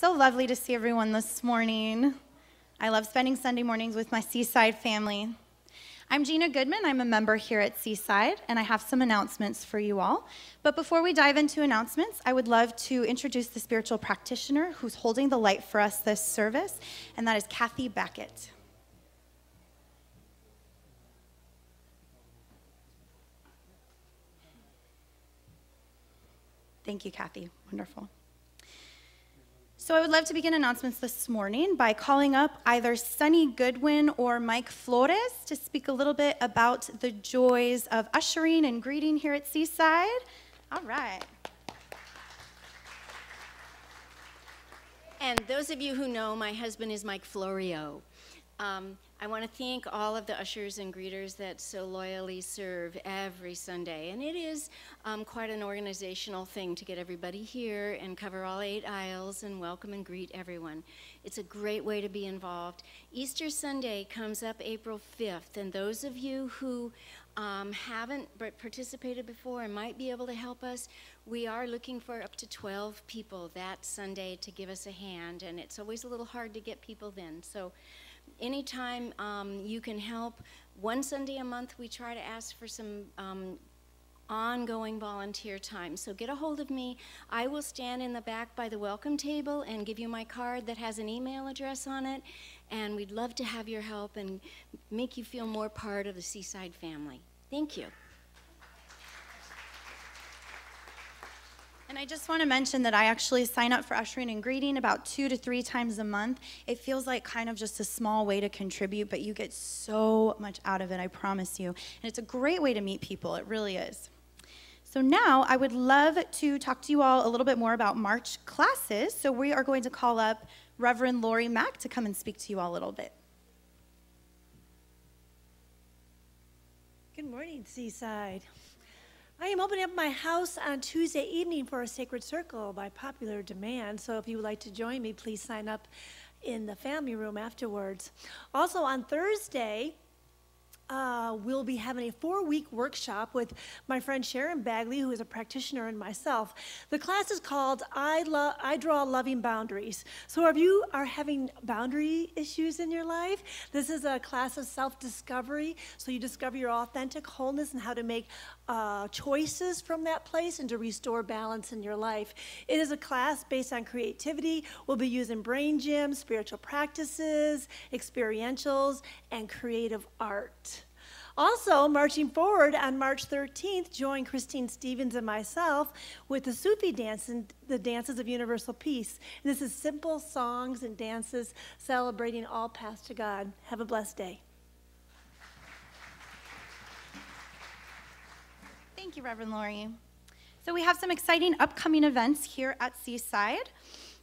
so lovely to see everyone this morning. I love spending Sunday mornings with my Seaside family. I'm Gina Goodman. I'm a member here at Seaside, and I have some announcements for you all. But before we dive into announcements, I would love to introduce the spiritual practitioner who's holding the light for us this service, and that is Kathy Beckett. Thank you, Kathy. Wonderful. So I would love to begin announcements this morning by calling up either Sunny Goodwin or Mike Flores to speak a little bit about the joys of ushering and greeting here at Seaside. All right. And those of you who know, my husband is Mike Florio. I want to thank all of the ushers and greeters that so loyally serve every Sunday. And it is quite an organizational thing to get everybody here and cover all 8 aisles and welcome and greet everyone. It's a great way to be involved. Easter Sunday comes up April 5th, and those of you who haven't participated before and might be able to help us, we are looking for up to 12 people that Sunday to give us a hand, and it's always a little hard to get people then. So anytime you can help, one Sunday a month we try to ask for some ongoing volunteer time. So get a hold of me. I will stand in the back by the welcome table and give you my card that has an email address on it, and we'd love to have your help and make you feel more part of the Seaside family. Thank you. And I just want to mention that I actually sign up for ushering and greeting about 2 to 3 times a month. It feels like kind of just a small way to contribute, but you get so much out of it, I promise you. And it's a great way to meet people. It really is. So now I would love to talk to you all a little bit more about March classes. So we are going to call up Reverend Lori Mack to come and speak to you all a little bit. Good morning, Seaside. I am opening up my house on Tuesday evening for a Sacred Circle by popular demand, so if you would like to join me, please sign up in the family room afterwards. Also on Thursday, we'll be having a 4-week workshop with my friend Sharon Bagley, who is a practitioner, and myself. The class is called I Draw Loving Boundaries. So if you are having boundary issues in your life, this is a class of self-discovery, so you discover your authentic wholeness and how to make choices from that place and to restore balance in your life. It is a class based on creativity. We'll be using brain gyms, spiritual practices, experientials, and creative art. Also, marching forward on March 13th, join Christine Stevens and myself with the Sufi dance and the Dances of Universal Peace. And this is simple songs and dances celebrating all paths to God. Have a blessed day. Thank you, Reverend Lori. So we have some exciting upcoming events here at Seaside.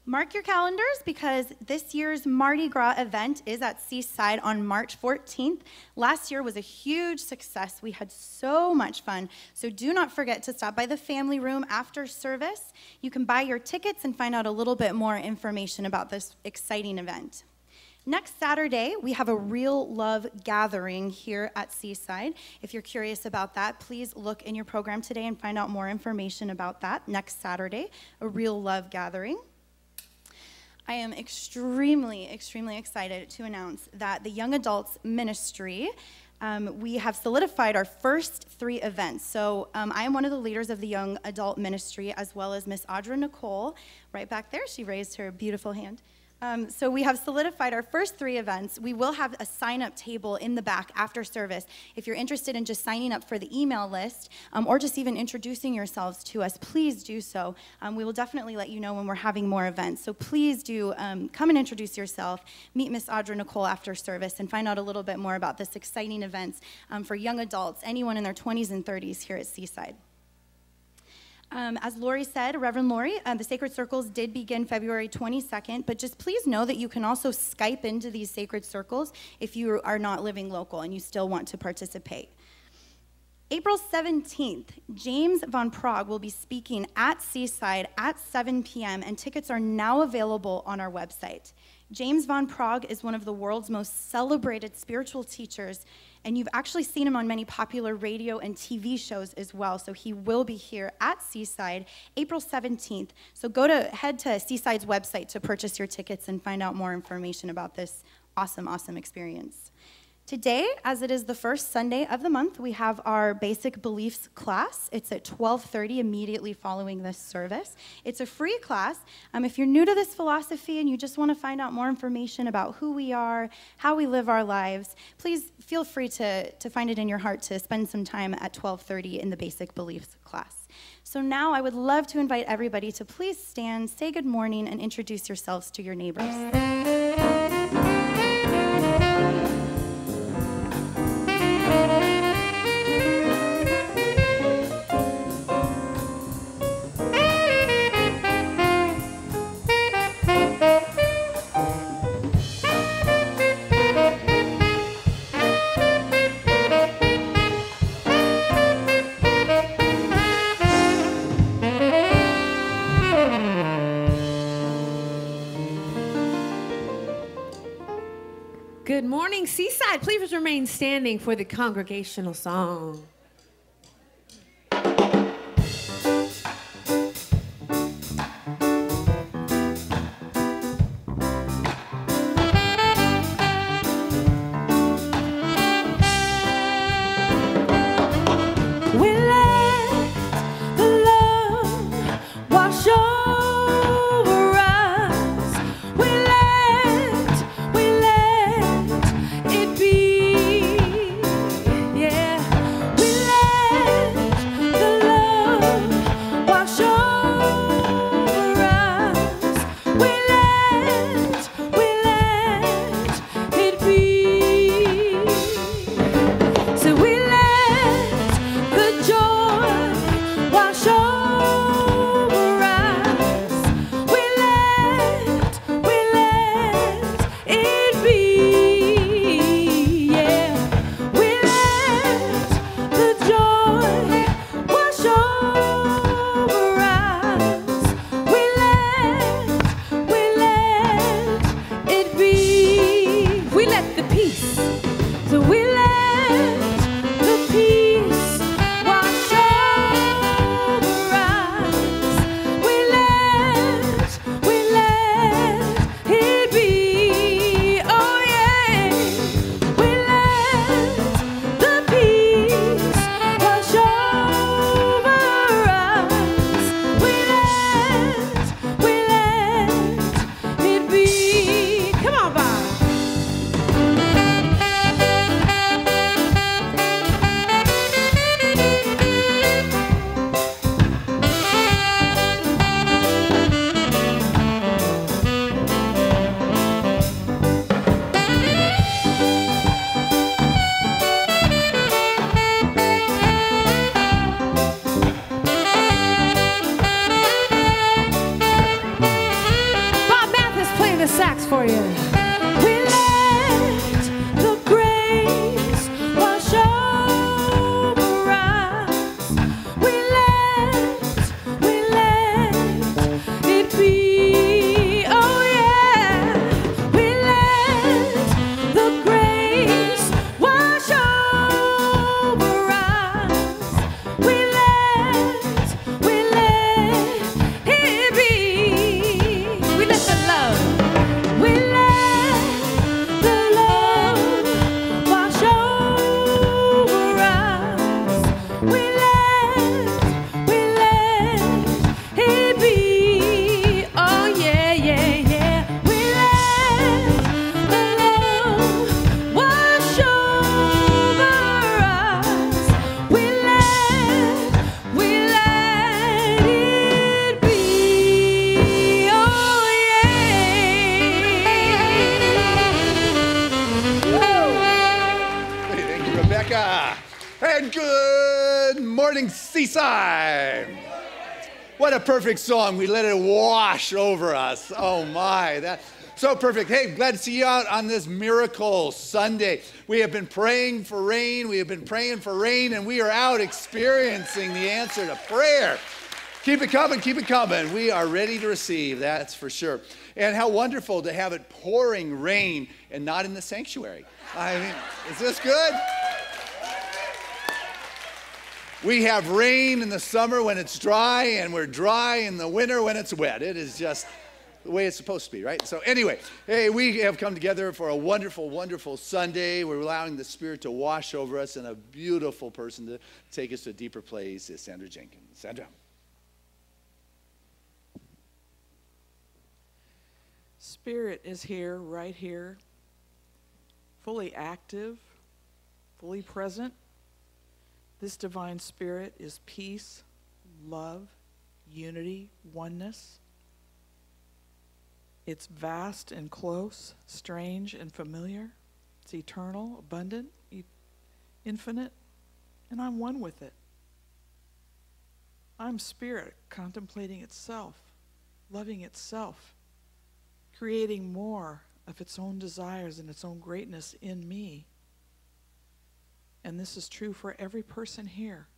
Mark your calendars because this year's Mardi Gras event is at Seaside on March 14th. Last year was a huge success. We had so much fun. So do not forget to stop by the family room after service. You can buy your tickets and find out a little bit more information about this exciting event. Next Saturday, we have a Real Love Gathering here at Seaside. If you're curious about that, please look in your program today and find out more information about that. Next Saturday, a Real Love Gathering. I am extremely, extremely excited to announce that the Young Adults Ministry, we have solidified our first 3 events. So I am one of the leaders of the Young Adult Ministry, as well as Miss Audra Nicole, right back there. She raised her beautiful hand. So we have solidified our first 3 events. We will have a sign-up table in the back after service. If you're interested in just signing up for the email list or just even introducing yourselves to us, please do so. We will definitely let you know when we're having more events. So please do come and introduce yourself, meet Miss Audra Nicole after service, and find out a little bit more about this exciting event for young adults, anyone in their 20s and 30s here at Seaside. As Lori said, Reverend Lori, the Sacred Circles did begin February 22nd, but just please know that you can also Skype into these Sacred Circles if you are not living local and you still want to participate. April 17th, James Von Prague will be speaking at Seaside at 7 p.m., and tickets are now available on our website. James Von Prague is one of the world's most celebrated spiritual teachers, and you've actually seen him on many popular radio and TV shows as well. So he will be here at Seaside April 17th. So head to Seaside's website to purchase your tickets and find out more information about this awesome, awesome experience. Today, as it is the first Sunday of the month, we have our Basic Beliefs class. It's at 12:30 immediately following this service. It's a free class. If you're new to this philosophy and you just want to find out more information about who we are, how we live our lives, please feel free to find it in your heart to spend some time at 12:30 in the Basic Beliefs class. So now I would love to invite everybody to please stand, say good morning, and introduce yourselves to your neighbors. Good morning, Seaside. Please remain standing for the congregational song. And good morning, Seaside. What a perfect song. We let it wash over us. Oh my, that's so perfect. Hey, glad to see you out on this Miracle Sunday. We have been praying for rain. We have been praying for rain, and we are out experiencing the answer to prayer. Keep it coming, keep it coming. We are ready to receive, that's for sure. And how wonderful to have it pouring rain and not in the sanctuary. I mean, is this good? We have rain in the summer when it's dry, and we're dry in the winter when it's wet. It is just the way it's supposed to be, right? So anyway, hey, we have come together for a wonderful, wonderful Sunday. We're allowing the Spirit to wash over us, and a beautiful person to take us to a deeper place is Sandra Jenkins. Sandra. Spirit is here, right here, fully active, fully present. This divine spirit is peace, love, unity, oneness. It's vast and close, strange and familiar. It's eternal, abundant, infinite, and I'm one with it. I'm spirit contemplating itself, loving itself, creating more of its own desires and its own greatness in me. And this is true for every person here.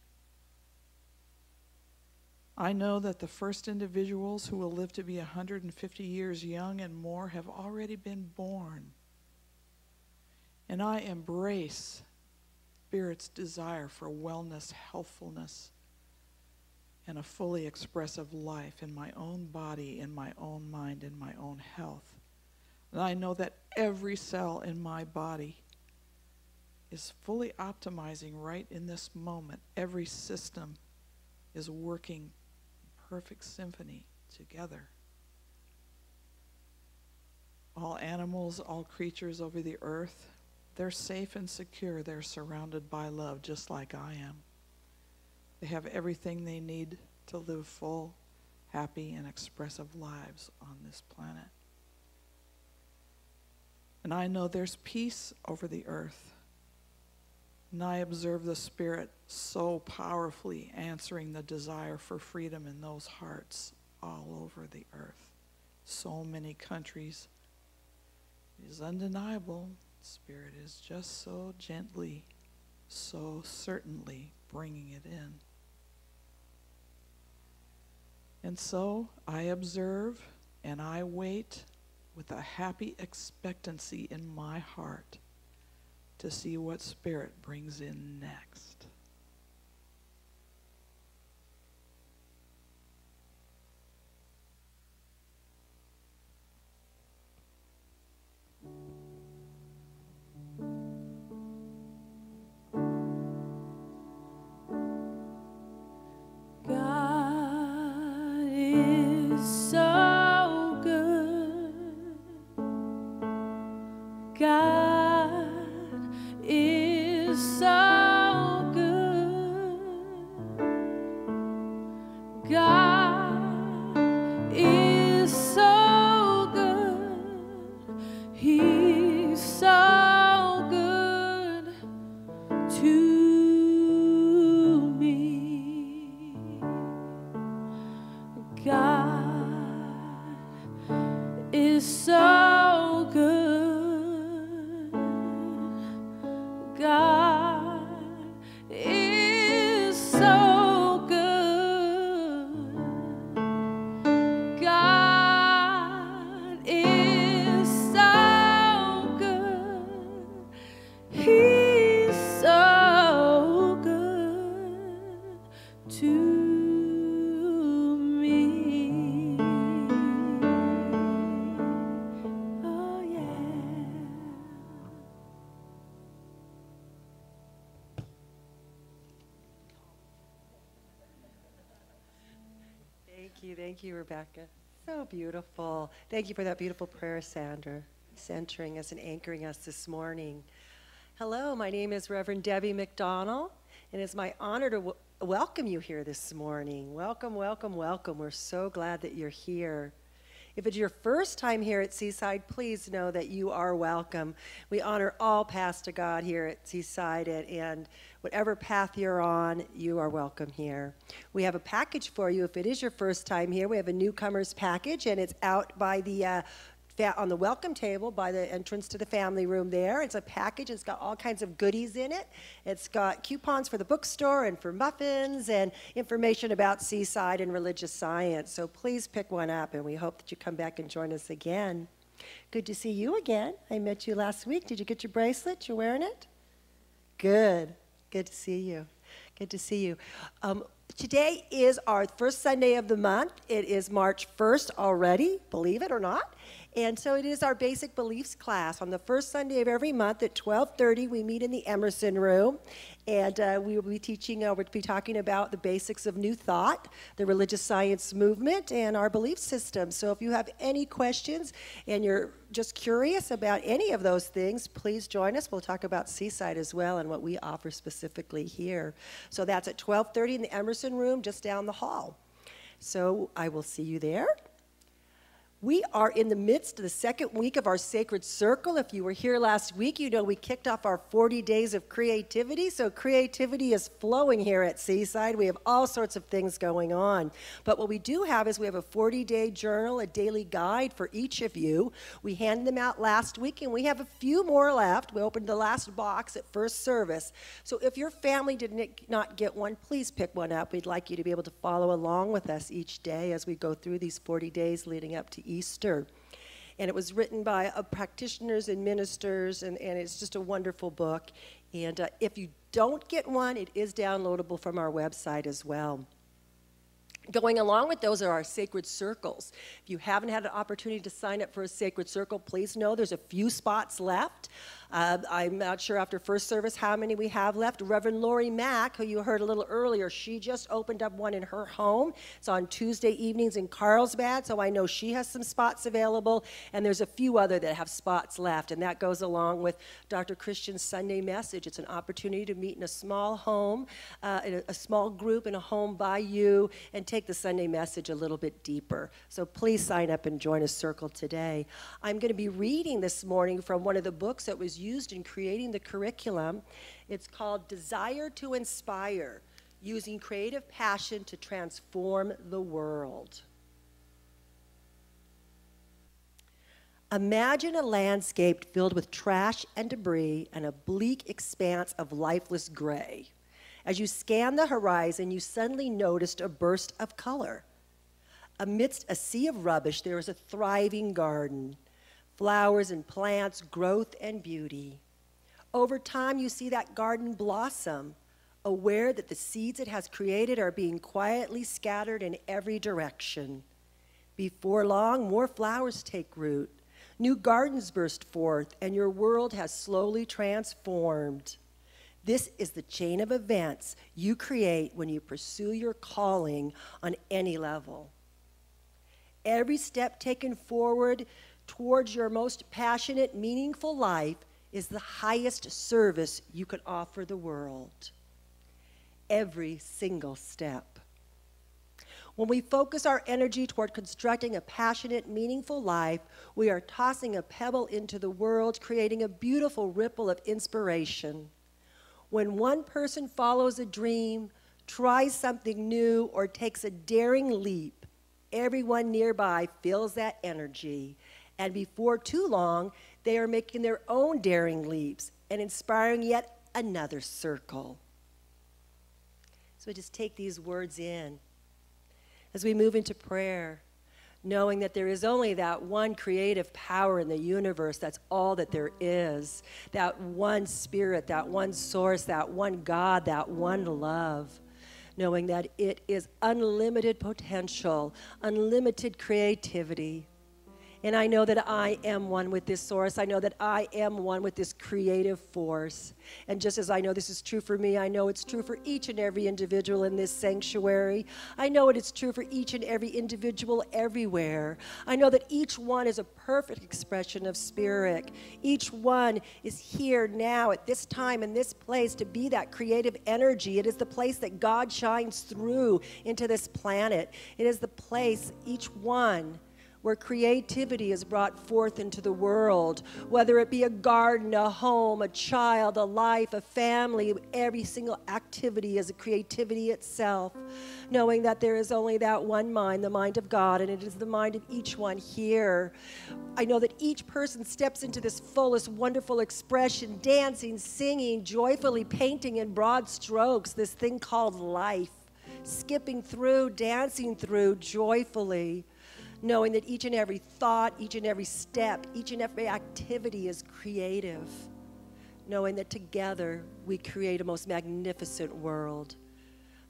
I know that the first individuals who will live to be 150 years young and more have already been born. And I embrace Spirit's desire for wellness, healthfulness, and a fully expressive life in my own body, in my own mind, in my own health. And I know that every cell in my body is fully optimizing right in this moment. Every system is working perfect symphony together. All animals, all creatures over the earth, they're safe and secure. They're surrounded by love, just like I am. They have everything they need to live full, happy, and expressive lives on this planet. And I know there's peace over the earth. And I observe the Spirit so powerfully answering the desire for freedom in those hearts all over the earth. So many countries. It is undeniable. Spirit is just so gently, so certainly bringing it in. And so I observe and I wait with a happy expectancy in my heart to see what Spirit brings in next. God is so good. God is so good. God is so good. He's so good to me. God is so good. God is so good. God is so good. He's so good to me. Oh, yeah. Thank you, Rebecca. So beautiful. Thank you for that beautiful prayer, Sandra, centering us and anchoring us this morning. Hello, my name is Reverend Debbie McDonald, and it's my honor to welcome you here this morning. Welcome, welcome, welcome. We're so glad that you're here. If it's your first time here at Seaside, please know that you are welcome. We honor all paths to God here at Seaside, and whatever path you're on, you are welcome here. We have a package for you if it is your first time here. We have a newcomer's package, and it's out by the on the welcome table by the entrance to the family room there. It's a package. It's got all kinds of goodies in it. It's got coupons for the bookstore and for muffins and information about Seaside and religious science. So please pick one up, and we hope that you come back and join us again. Good to see you again. I met you last week. Did you get your bracelet? You're wearing it? Good. Good to see you. Good to see you. Today is our first Sunday of the month. It is March 1st already, believe it or not. And so it is our basic beliefs class. On the first Sunday of every month at 12:30, we meet in the Emerson room. And we will be talking about the basics of New Thought, the religious science movement, and our belief system. So if you have any questions and you're just curious about any of those things, please join us. We'll talk about Seaside as well and what we offer specifically here. So that's at 12:30 in the Emerson room, just down the hall. So I will see you there. We are in the midst of the second week of our Sacred Circle. If you were here last week, you know we kicked off our 40 days of creativity. So creativity is flowing here at Seaside. We have all sorts of things going on. But what we do have is we have a 40-day journal, a daily guide for each of you. We handed them out last week, and we have a few more left. We opened the last box at first service. So if your family did not get one, please pick one up. We'd like you to be able to follow along with us each day as we go through these 40 days leading up to Easter. And it was written by practitioners and ministers, and it's just a wonderful book. And if you don't get one, it is downloadable from our website as well. Going along with those are our sacred circles. If you haven't had an opportunity to sign up for a sacred circle, please know there's a few spots left. I'm not sure after first service how many we have left. Reverend Lori Mack, who you heard a little earlier, she just opened up one in her home. It's on Tuesday evenings in Carlsbad, so I know she has some spots available, and there's a few other that have spots left, and that goes along with Dr. Christian's Sunday message. It's an opportunity to meet in a small home, in a small group in a home by you, and take the Sunday message a little bit deeper. So please sign up and join a circle today. I'm going to be reading this morning from one of the books that was used in creating the curriculum. It's called Desire to Inspire, Using Creative Passion to Transform the World. Imagine a landscape filled with trash and debris and a bleak expanse of lifeless gray. As you scan the horizon, you suddenly noticed a burst of color. Amidst a sea of rubbish, there is a thriving garden. Flowers and plants, growth and beauty. Over time, you see that garden blossom, aware that the seeds it has created are being quietly scattered in every direction. Before long, more flowers take root. New gardens burst forth, and your world has slowly transformed. This is the chain of events you create when you pursue your calling on any level. Every step taken forward towards your most passionate, meaningful life is the highest service you could offer the world. Every single step. When we focus our energy toward constructing a passionate, meaningful life, we are tossing a pebble into the world, creating a beautiful ripple of inspiration. When one person follows a dream, tries something new, or takes a daring leap, everyone nearby feels that energy. And before too long, they are making their own daring leaps and inspiring yet another circle. So just take these words in as we move into prayer, knowing that there is only that one creative power in the universe. That's all that there is. That one spirit, that one source, that one God, that one love. Knowing that it is unlimited potential, unlimited creativity. And I know that I am one with this source. I know that I am one with this creative force. And just as I know this is true for me, I know it's true for each and every individual in this sanctuary. I know it's true for each and every individual everywhere. I know that each one is a perfect expression of spirit. Each one is here now at this time in this place to be that creative energy. It is the place that God shines through into this planet. It is the place each one where creativity is brought forth into the world, whether it be a garden, a home, a child, a life, a family. Every single activity is a creativity itself, knowing that there is only that one mind, the mind of God, and it is the mind of each one here. I know that each person steps into this fullest, wonderful expression, dancing, singing, joyfully painting in broad strokes, this thing called life, skipping through, dancing through joyfully, knowing that each and every thought, each and every step, each and every activity is creative, knowing that together we create a most magnificent world.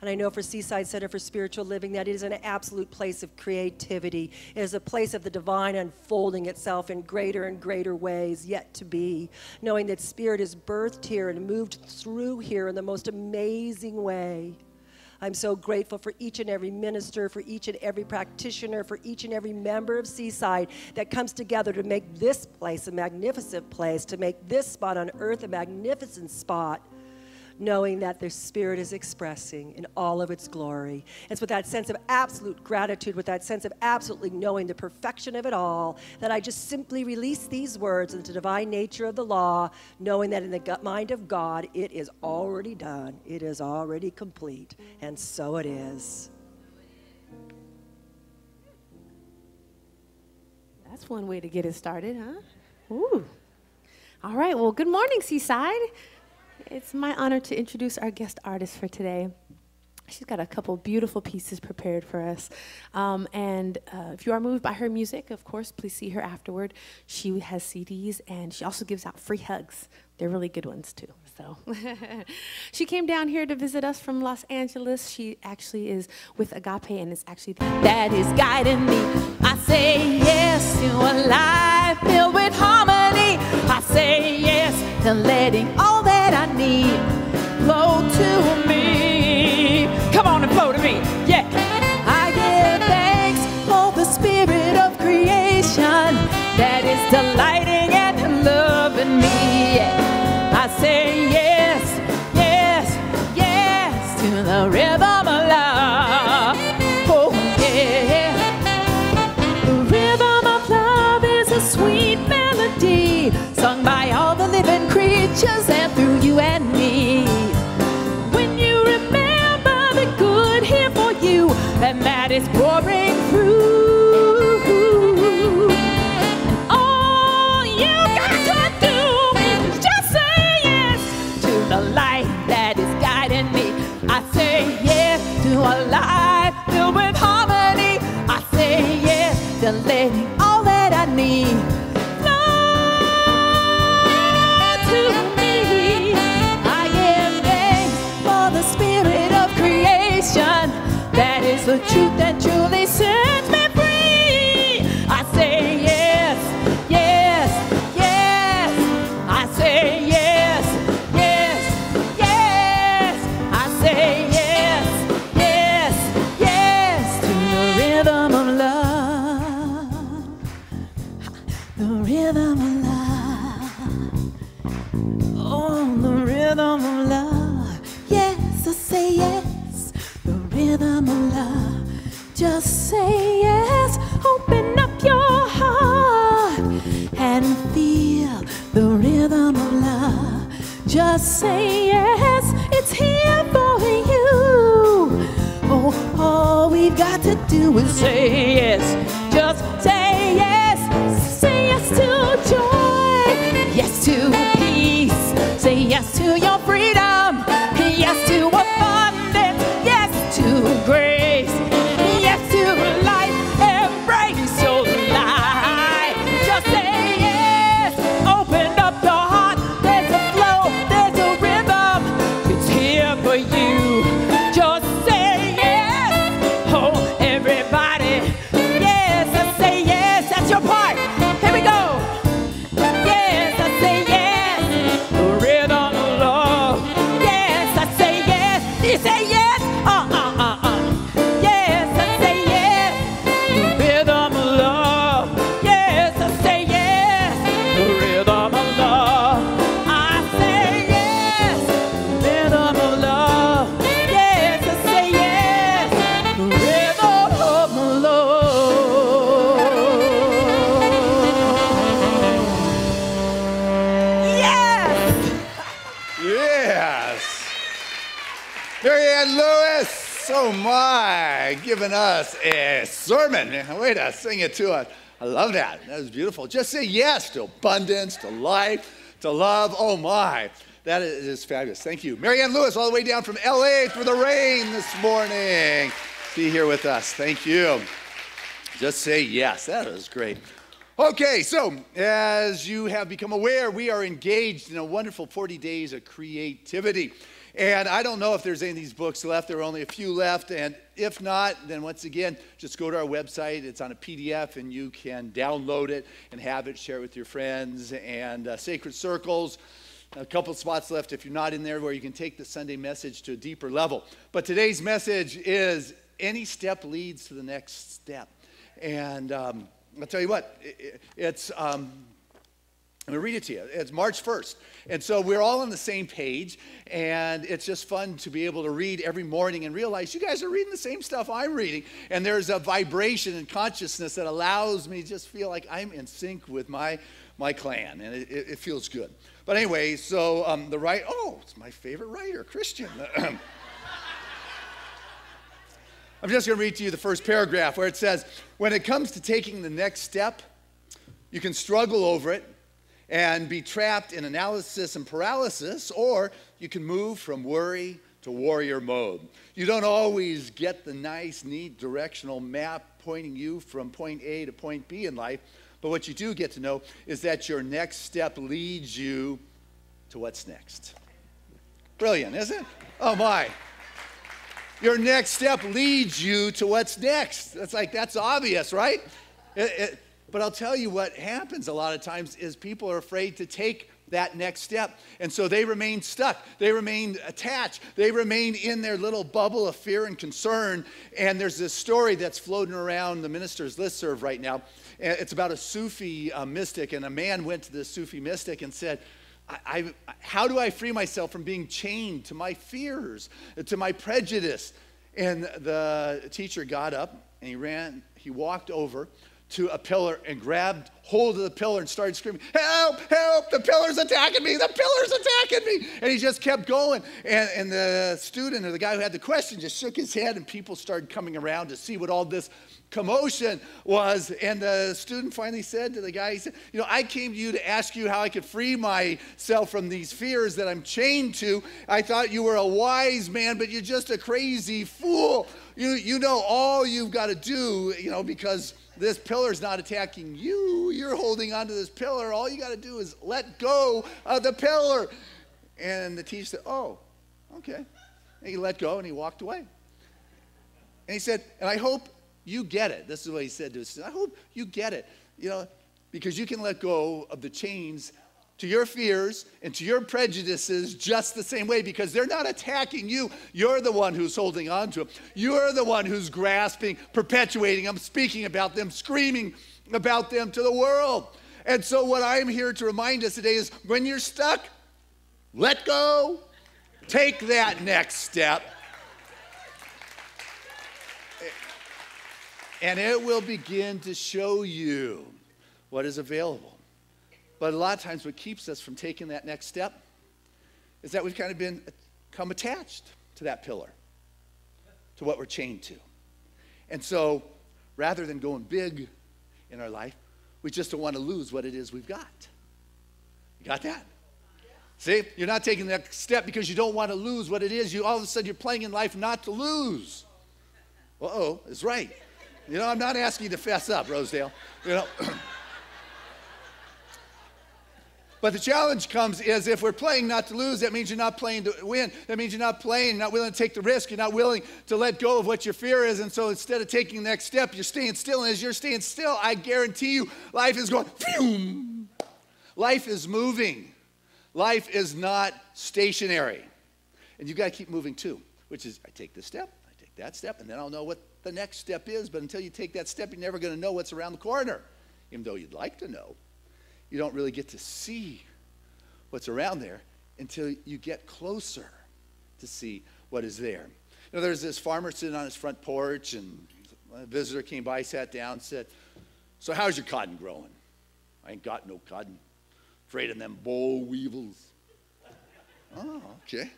And I know for Seaside Center for Spiritual Living that it is an absolute place of creativity. It is a place of the divine unfolding itself in greater and greater ways yet to be, knowing that Spirit is birthed here and moved through here in the most amazing way. I'm so grateful for each and every minister, for each and every practitioner, for each and every member of Seaside that comes together to make this place a magnificent place, to make this spot on earth a magnificent spot, knowing that their Spirit is expressing in all of its glory. It's with that sense of absolute gratitude, with that sense of absolutely knowing the perfection of it all, that I just simply release these words into the divine nature of the law, knowing that in the mind of God, it is already done. It is already complete. And so it is. That's one way to get it started, huh? Ooh. All right, well, good morning, Seaside. It's my honor to introduce our guest artist for today. She's got a couple beautiful pieces prepared for us. If you are moved by her music, of course, please see her afterward. She has CDs, and she also gives out free hugs. They're really good ones, too. So she came down here to visit us from Los Angeles. She actually is with Agape, and it's actually that is guiding me. I say yes to a life filled with harmony. I say yes to letting all that I need flow to me. Come on and flow to me. Yeah. I give thanks for the spirit of creation that is delighting and loving me. Yeah. I say yes, yes, yes to the rhythm of love. Oh yeah. The rhythm of love is a sweet melody sung by all the living creatures and through you and me. When you remember the good here for you, and that is pouring through. And all you got to do is just say yes to the light that is guiding me. I say yes to a life filled with harmony. I say yes to letting all that I need that is the truth that truly sets me free. I say yes, yes, yes. I say yes, yes, yes. I say yes, yes, yes to the rhythm of love. The rhythm of love. Oh, the rhythm of love. Yes, I say yes. Rhythm of love. Just say yes. Open up your heart and feel the rhythm of love. Just say yes. It's here for you. Oh, all we've got to do is say yes. Just say yes. Say yes to joy. Yes to peace. Say yes to your freedom. Yes to abundance. Yes to grace. Yes to life. Embrace your life. Just say yes. Open up your heart. There's a flow. There's a rhythm. It's here for you. Just say yes. Oh, everybody. Yes, I say yes. Marianne Lewis, oh my, giving us a sermon. Way to sing it to us. I love that. That was beautiful. Just say yes to abundance, to life, to love. Oh my, that is fabulous. Thank you. Marianne Lewis, all the way down from LA through the rain this morning. Be here with us. Thank you. Just say yes. That was great. Okay, so as you have become aware, we are engaged in a wonderful 40 days of creativity. And I don't know if there's any of these books left. There are only a few left. And if not, then once again, just go to our website. It's on a PDF, and you can download it and have it, share it with your friends. And Sacred Circles, a couple spots left if you're not in there, where you can take the Sunday message to a deeper level. But today's message is any step leads to the next step. And I'll tell you what, it's... I'm going to read it to you. It's March 1st. And so we're all on the same page, and it's just fun to be able to read every morning and realize you guys are reading the same stuff I'm reading. And there's a vibration and consciousness that allows me to just feel like I'm in sync with my clan, and it feels good. But anyway, so it's my favorite writer, Christian. I'm just going to read to you the first paragraph where it says, when it comes to taking the next step, you can struggle over it and be trapped in analysis and paralysis, or you can move from worry to warrior mode. You don't always get the nice, neat directional map pointing you from point A to point B in life, but what you do get to know is that your next step leads you to what's next. Brilliant, isn't it? Oh my. Your next step leads you to what's next. That's obvious, right? But I'll tell you what happens a lot of times is people are afraid to take that next step. And so they remain stuck. They remain attached. They remain in their little bubble of fear and concern. And there's this story that's floating around the minister's listserv right now. It's about a Sufi mystic. And a man went to the Sufi mystic and said, how do I free myself from being chained to my fears, to my prejudice? And the teacher got up and he walked over to a pillar and grabbed hold of the pillar and started screaming, help, help, the pillar's attacking me, the pillar's attacking me. And he just kept going. And the student, or the guy who had the question, just shook his head, and people started coming around to see what all this commotion was. And the student finally said to the guy, he said, I came to you to ask you how I could free myself from these fears that I'm chained to. I thought you were a wise man, but you're just a crazy fool. You know all you've got to do, because this pillar's not attacking you. You're holding onto this pillar. All you got to do is let go of the pillar. And the teacher said, oh, okay. And he let go and he walked away. And he said, and I hope you get it. This is what he said to us. I hope you get it, because you can let go of the chains to your fears and to your prejudices just the same way, because they're not attacking you. You're the one who's holding on to them. You're the one who's grasping, perpetuating them, speaking about them, screaming about them to the world. And so what I'm here to remind us today is when you're stuck, let go, take that next step, and it will begin to show you what is available. But a lot of times what keeps us from taking that next step is that we've kind of become attached to that pillar, to what we're chained to. And so rather than going big in our life, we just don't want to lose what it is we've got. You got that? See, you're not taking the next step because you don't want to lose what it is. All of a sudden you're playing in life not to lose. Uh-oh, is right. I'm not asking you to fess up, Rosedale. But the challenge comes is if we're playing not to lose, that means you're not playing to win. That means you're not playing, not willing to take the risk. You're not willing to let go of what your fear is. And so instead of taking the next step, you're staying still. And as you're staying still, I guarantee you, life is going, phew. Life is moving. Life is not stationary. And you've got to keep moving too, which is I take this step, I take that step, and then I'll know what the next step is. But until you take that step, you're never going to know what's around the corner, even though you'd like to know. You don't really get to see what's around there until you get closer to see what is there. There's this farmer sitting on his front porch, and a visitor came by, sat down, and said, so how's your cotton growing? I ain't got no cotton. Afraid of them boll weevils. Oh, okay.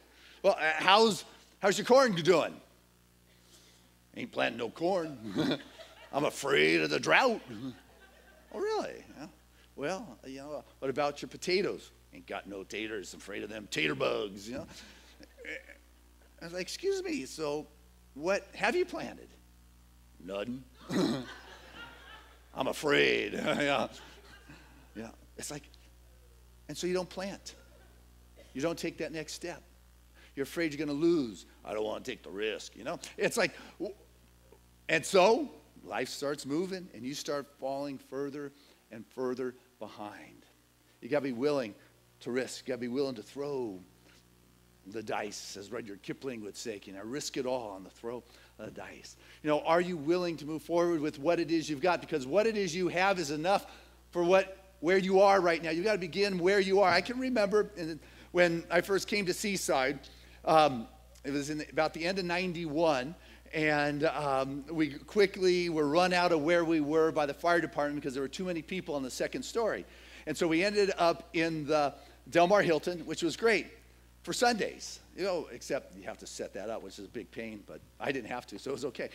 Well, how's How's your corn doing? Ain't planting no corn. I'm afraid of the drought. Oh, really? Yeah. Well, what about your potatoes? Ain't got no taters. I'm afraid of them tater bugs, I was like, excuse me, so what have you planted? None. I'm afraid. Yeah. It's like, and so you don't plant. You don't take that next step. You're afraid you're going to lose. I don't want to take the risk, It's like, and so life starts moving, and you start falling further and further behind. You got to be willing to risk. You got to be willing to throw the dice, as Rudyard Kipling would say, risk it all on the throw of the dice. Are you willing to move forward with what it is you've got? Because what it is you have is enough for where you are right now. You've got to begin where you are. I can remember when I first came to Seaside, it was about the end of 91, and we quickly were run out of where we were by the fire department because there were too many people on the second story. And so we ended up in the Del Mar Hilton, which was great for Sundays, except you have to set that up, which is a big pain, but I didn't have to, so it was okay.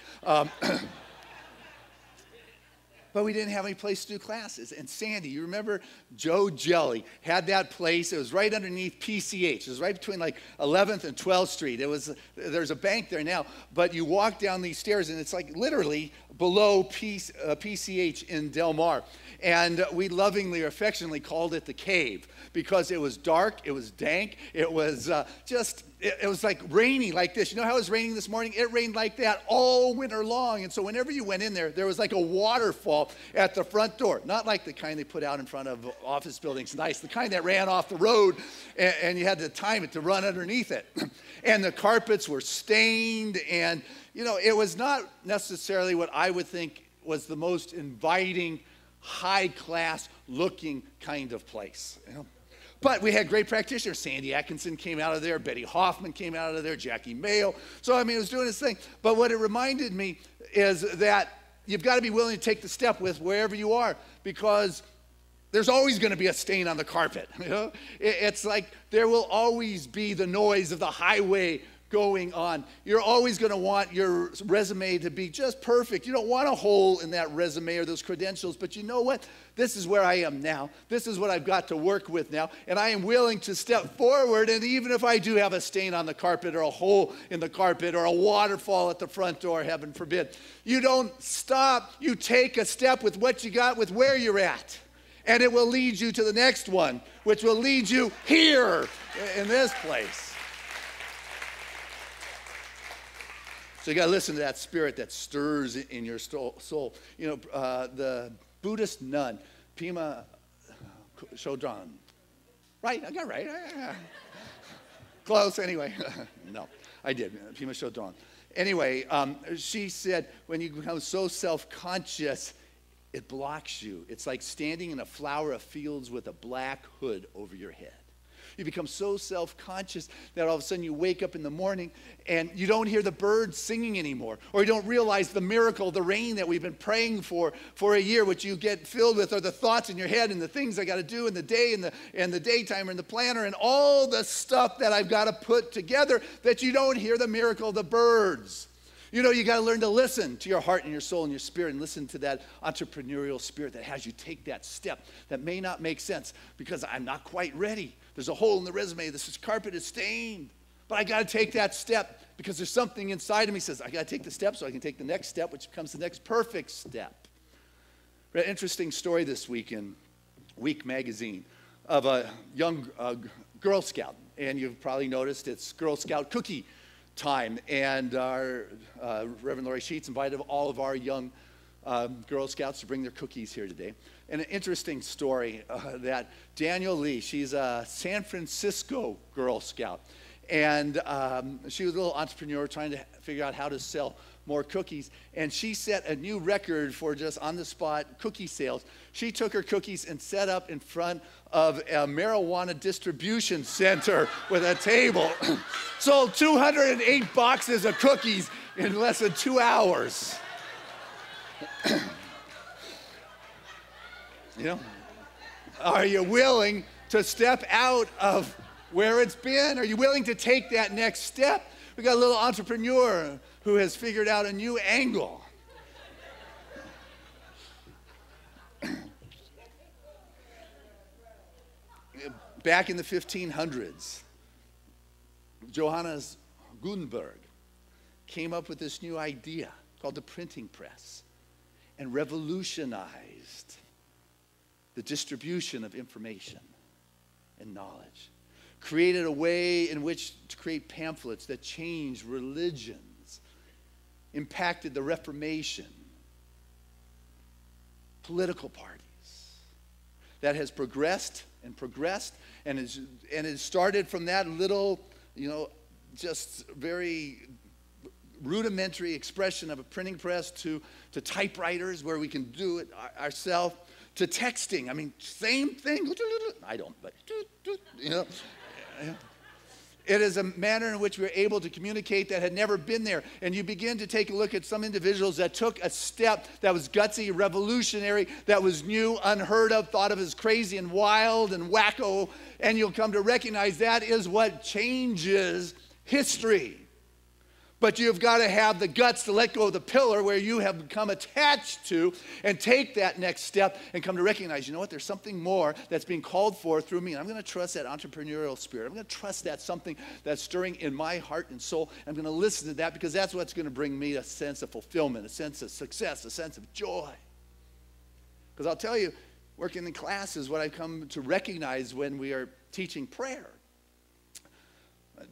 But we didn't have any place to do classes. And Sandy, you remember Joe Jelly had that place. It was right underneath PCH. It was right between like 11th and 12th Street. There's a bank there now. But you walk down these stairs, and it's like literally below PCH in Del Mar. And we lovingly or affectionately called it the Cave because it was dark, it was dank, it was it was like rainy like this. You know how it was raining this morning? It rained like that all winter long. And so whenever you went in there, there was like a waterfall at the front door. Not like the kind they put out in front of office buildings, nice. The kind that ran off the road and you had to time it to run underneath it. And the carpets were stained and, it was not necessarily what I would think was the most inviting, high-class looking kind of place. But we had great practitioners. Sandy Atkinson came out of there. Betty Hoffman came out of there. Jackie Mayo. So, it was doing its thing. But what it reminded me is that you've got to be willing to take the step with wherever you are because there's always going to be a stain on the carpet. It's like there will always be the noise of the highway going on. You're always going to want your resume to be just perfect. You don't want a hole in that resume or those credentials, but you know what? This is where I am now. This is what I've got to work with now, and I am willing to step forward, and even if I do have a stain on the carpet or a hole in the carpet or a waterfall at the front door, heaven forbid, you don't stop. You take a step with what you got, with where you're at, and it will lead you to the next one, which will lead you here in this place. So you got to listen to that spirit that stirs in your soul. The Buddhist nun, Pema Chodron. Right? I got it right. Close, anyway. No, I did. Pema Chodron. Anyway, she said, when you become so self-conscious, it blocks you. It's like standing in a flower of fields with a black hood over your head. You become so self-conscious that all of a sudden you wake up in the morning and you don't hear the birds singing anymore, or you don't realize the miracle, the rain that we've been praying for a year. What you get filled with are the thoughts in your head and the things I got to do in the day and the daytime and the planner and all the stuff that I've got to put together, that you don't hear the miracle of the birds. You got to learn to listen to your heart and your soul and your spirit, and listen to that entrepreneurial spirit that has you take that step that may not make sense because I'm not quite ready. There's a hole in the resume. This carpet is stained. But I got to take that step because there's something inside of me that says I got to take the step so I can take the next step, which becomes the next perfect step. Read an interesting story this week in Week magazine of a young Girl Scout. And you've probably noticed it's Girl Scout cookie time. And our Reverend Lori Sheets invited all of our young Girl Scouts to bring their cookies here today. And an interesting story that Daniel Lee, she's a San Francisco Girl Scout. And she was a little entrepreneur trying to figure out how to sell more cookies. And she set a new record for just on-the-spot cookie sales. She took her cookies and set up in front of a marijuana distribution center with a table. Sold 208 boxes of cookies in less than 2 hours. Are you willing to step out of where it's been? Are you willing to take that next step? We got a little entrepreneur who has figured out a new angle. Back in the 1500s, Johannes Gutenberg came up with this new idea called the printing press and revolutionized the distribution of information and knowledge. Created a way in which to create pamphlets that changed religions, impacted the Reformation, political parties. That has progressed and progressed, and it started from that little, just very rudimentary expression of a printing press to typewriters where we can do it ourselves, to texting. I mean, same thing. I don't, but It is a manner in which we're able to communicate that had never been there. And you begin to take a look at some individuals that took a step that was gutsy, revolutionary, that was new, unheard of, thought of as crazy and wild and wacko. And you'll come to recognize that is what changes history. But you've got to have the guts to let go of the pillar where you have become attached to and take that next step and come to recognize, you know what, there's something more that's being called for through me. And I'm going to trust that entrepreneurial spirit. I'm going to trust that something that's stirring in my heart and soul. I'm going to listen to that because that's what's going to bring me a sense of fulfillment, a sense of success, a sense of joy. Because I'll tell you, working in class is what I've come to recognize when we are teaching prayer.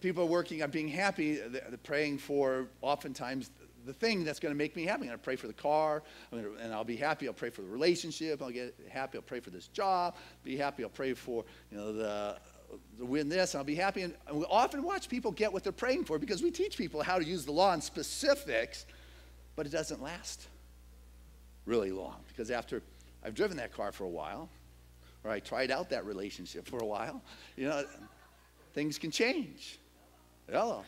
People are working on being happy, they're praying for oftentimes the thing that's going to make me happy. I'm going to pray for the car, and I'll be happy. I'll pray for the relationship. I'll get happy. I'll pray for this job. Be happy. I'll pray for the win this. And I'll be happy. And we often watch people get what they're praying for because we teach people how to use the law in specifics, but it doesn't last really long because after I've driven that car for a while, or I tried out that relationship for a while, things can change. Hello.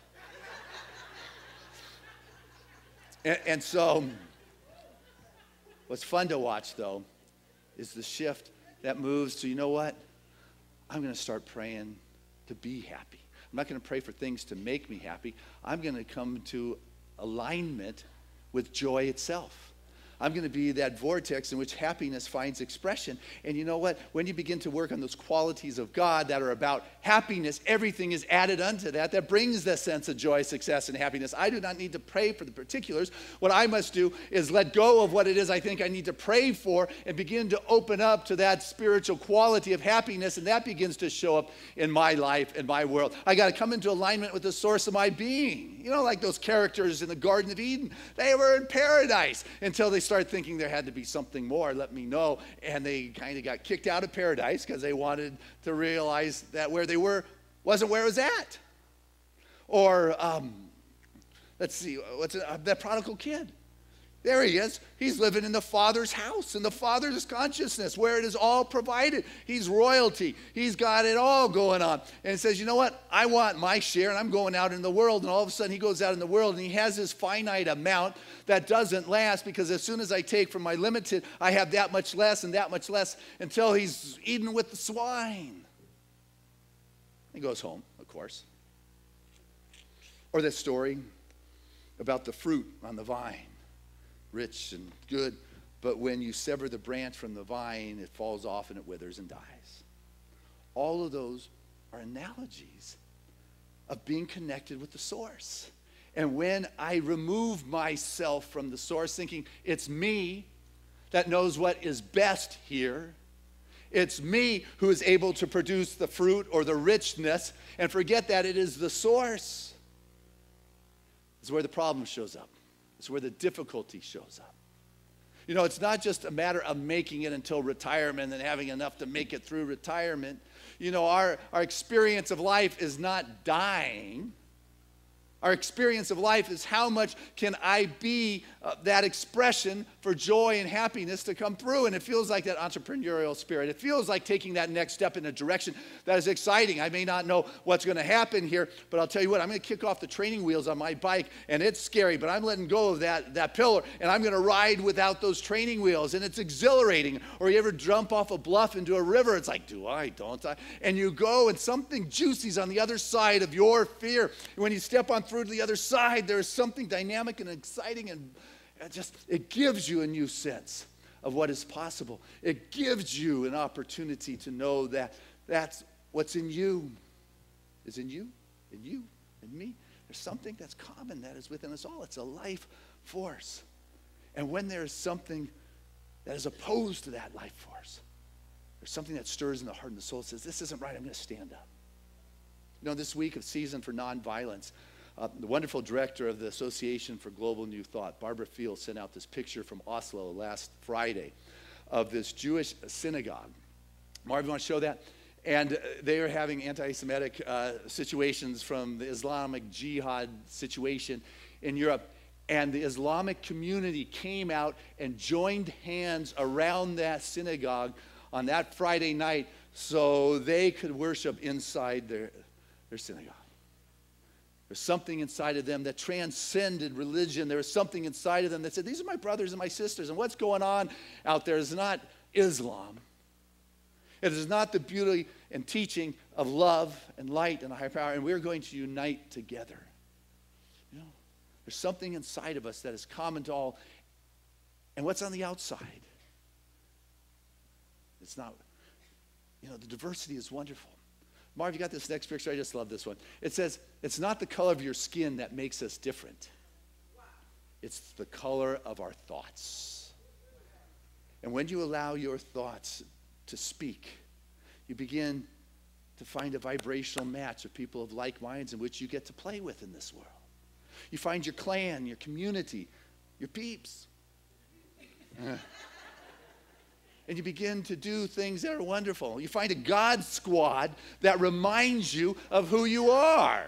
And so, what's fun to watch, though, is the shift that moves to, you know what? I'm going to start praying to be happy. I'm not going to pray for things to make me happy. I'm going to come to alignment with joy itself. I'm going to be that vortex in which happiness finds expression. And you know what? When you begin to work on those qualities of God that are about happiness, everything is added unto that. That brings the sense of joy, success, and happiness. I do not need to pray for the particulars. What I must do is let go of what it is I think I need to pray for and begin to open up to that spiritual quality of happiness, and that begins to show up in my life and my world. I got to come into alignment with the source of my being. Like those characters in the Garden of Eden. They were in paradise until they started thinking there had to be something more, let me know. And they kind of got kicked out of paradise because they wanted to realize that where they were wasn't where it was at. Or, let's see, that prodigal kid. There he is. He's living in the Father's house, in the Father's consciousness, where it is all provided. He's royalty. He's got it all going on. And he says, you know what? I want my share, and I'm going out in the world. And all of a sudden, he goes out in the world, and he has this finite amount that doesn't last, because as soon as I take from my limited, I have that much less and that much less until he's eaten with the swine. He goes home, of course. Or this story about the fruit on the vine. Rich and good, but when you sever the branch from the vine, it falls off and it withers and dies. All of those are analogies of being connected with the source. And when I remove myself from the source, thinking it's me that knows what is best here, it's me who is able to produce the fruit or the richness, and forget that it is the source, is where the problem shows up. It's where the difficulty shows up. It's not just a matter of making it until retirement and having enough to make it through retirement. Our experience of life is not dying. Our experience of life is how much can I be that expression for joy and happiness to come through. And it feels like that entrepreneurial spirit. It feels like taking that next step in a direction that is exciting. I may not know what's going to happen here, but I'll tell you what, I'm going to kick off the training wheels on my bike, and it's scary, but I'm letting go of that pillar, and I'm going to ride without those training wheels, and it's exhilarating. Or you ever jump off a bluff into a river, it's like, do I, don't I? And you go, and something juicy's on the other side of your fear. When you step on through to the other side, there is something dynamic and exciting, and it gives you a new sense of what is possible. It gives you an opportunity to know that that's what's in you is in you, and me. There's something that's common that is within us all. It's a life force. And when there's something that is opposed to that life force, there's something that stirs in the heart and the soul, says, this isn't right, I'm going to stand up. You know, this week of Season for Nonviolence, the wonderful director of the Association for Global New Thought, Barbara Field, sent out this picture from Oslo last Friday of this Jewish synagogue. Marv, you want to show that? And they are having anti-Semitic situations from the Islamic Jihad situation in Europe. And the Islamic community came out and joined hands around that synagogue on that Friday night so they could worship inside their synagogue. There's something inside of them that transcended religion. There was something inside of them that said, these are my brothers and my sisters, and what's going on out there is not Islam. It is not the beauty and teaching of love and light and a higher power, and we're going to unite together. You know, there's something inside of us that is common to all, and what's on the outside? It's not, you know, the diversity is wonderful. Marv, you got this next picture? I just love this one. It says, it's not the color of your skin that makes us different. It's the color of our thoughts. And when you allow your thoughts to speak, you begin to find a vibrational match of people of like minds in which you get to play with in this world. You find your clan, your community, your peeps. And you begin to do things that are wonderful. You find a God squad that reminds you of who you are.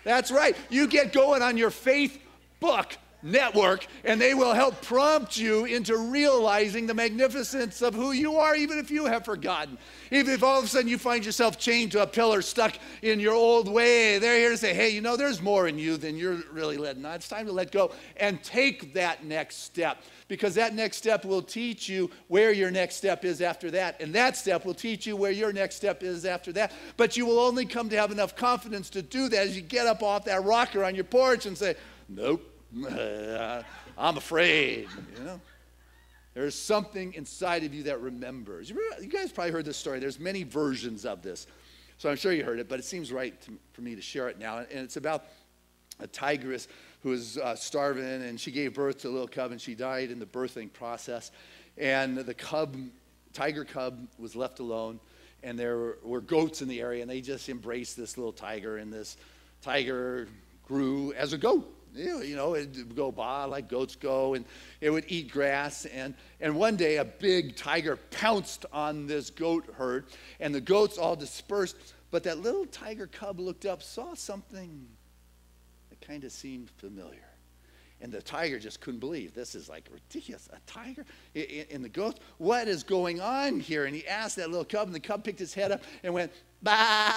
That's right. You get going on your Facebook network, and they will help prompt you into realizing the magnificence of who you are, even if you have forgotten. Even if all of a sudden you find yourself chained to a pillar, stuck in your old way, they're here to say, hey, you know, there's more in you than you're really letting on. It's time to let go and take that next step, because that next step will teach you where your next step is after that, and that step will teach you where your next step is after that. But you will only come to have enough confidence to do that as you get up off that rocker on your porch and say, nope. I'm afraid, you know. There's something inside of you that remembers. You guys probably heard this story. There's many versions of this, so I'm sure you heard it, but it seems right for me to share it now. And it's about a tigress who was starving, and she gave birth to a little cub, and she died in the birthing process. And the tiger cub was left alone, and there were goats in the area, and they just embraced this little tiger, and this tiger grew as a goat. You know, it would go baa like goats go, and it would eat grass. And one day, a big tiger pounced on this goat herd, and the goats all dispersed. But that little tiger cub looked up, saw something that kind of seemed familiar. And the tiger just couldn't believe, this is like ridiculous. A tiger in the goats? What is going on here? And he asked that little cub, and the cub picked his head up and went, bah.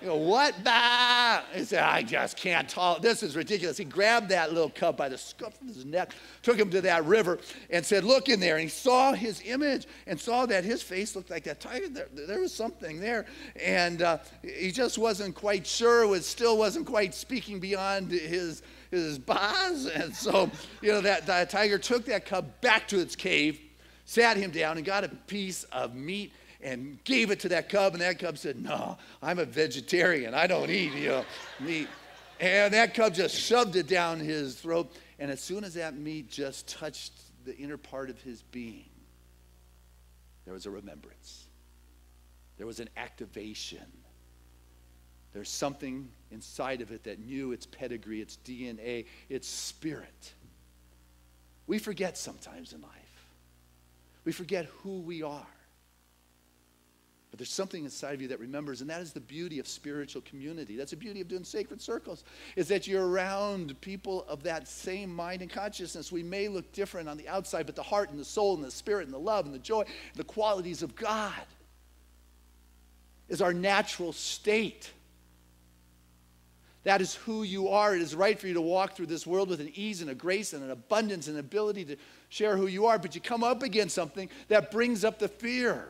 You know, what? Bah! He said, I just can't tolerate, this is ridiculous. He grabbed that little cub by the scruff of his neck, took him to that river, and said, look in there. And he saw his image and saw that his face looked like that tiger. There was something there. And he just wasn't quite sure, still wasn't quite speaking beyond his bahs. And so, you know, that tiger took that cub back to its cave, sat him down, and got a piece of meat and gave it to that cub, and that cub said, no, I'm a vegetarian. I don't eat, meat. And that cub just shoved it down his throat, and as soon as that meat just touched the inner part of his being, there was a remembrance. There was an activation. There's something inside of it that knew its pedigree, its DNA, its spirit. We forget sometimes in life. We forget who we are. But there's something inside of you that remembers, and that is the beauty of spiritual community. That's the beauty of doing sacred circles, is that you're around people of that same mind and consciousness. We may look different on the outside, but the heart and the soul and the spirit and the love and the joy, and the qualities of God is our natural state. That is who you are. It is right for you to walk through this world with an ease and a grace and an abundance and an ability to share who you are, but you come up against something that brings up the fear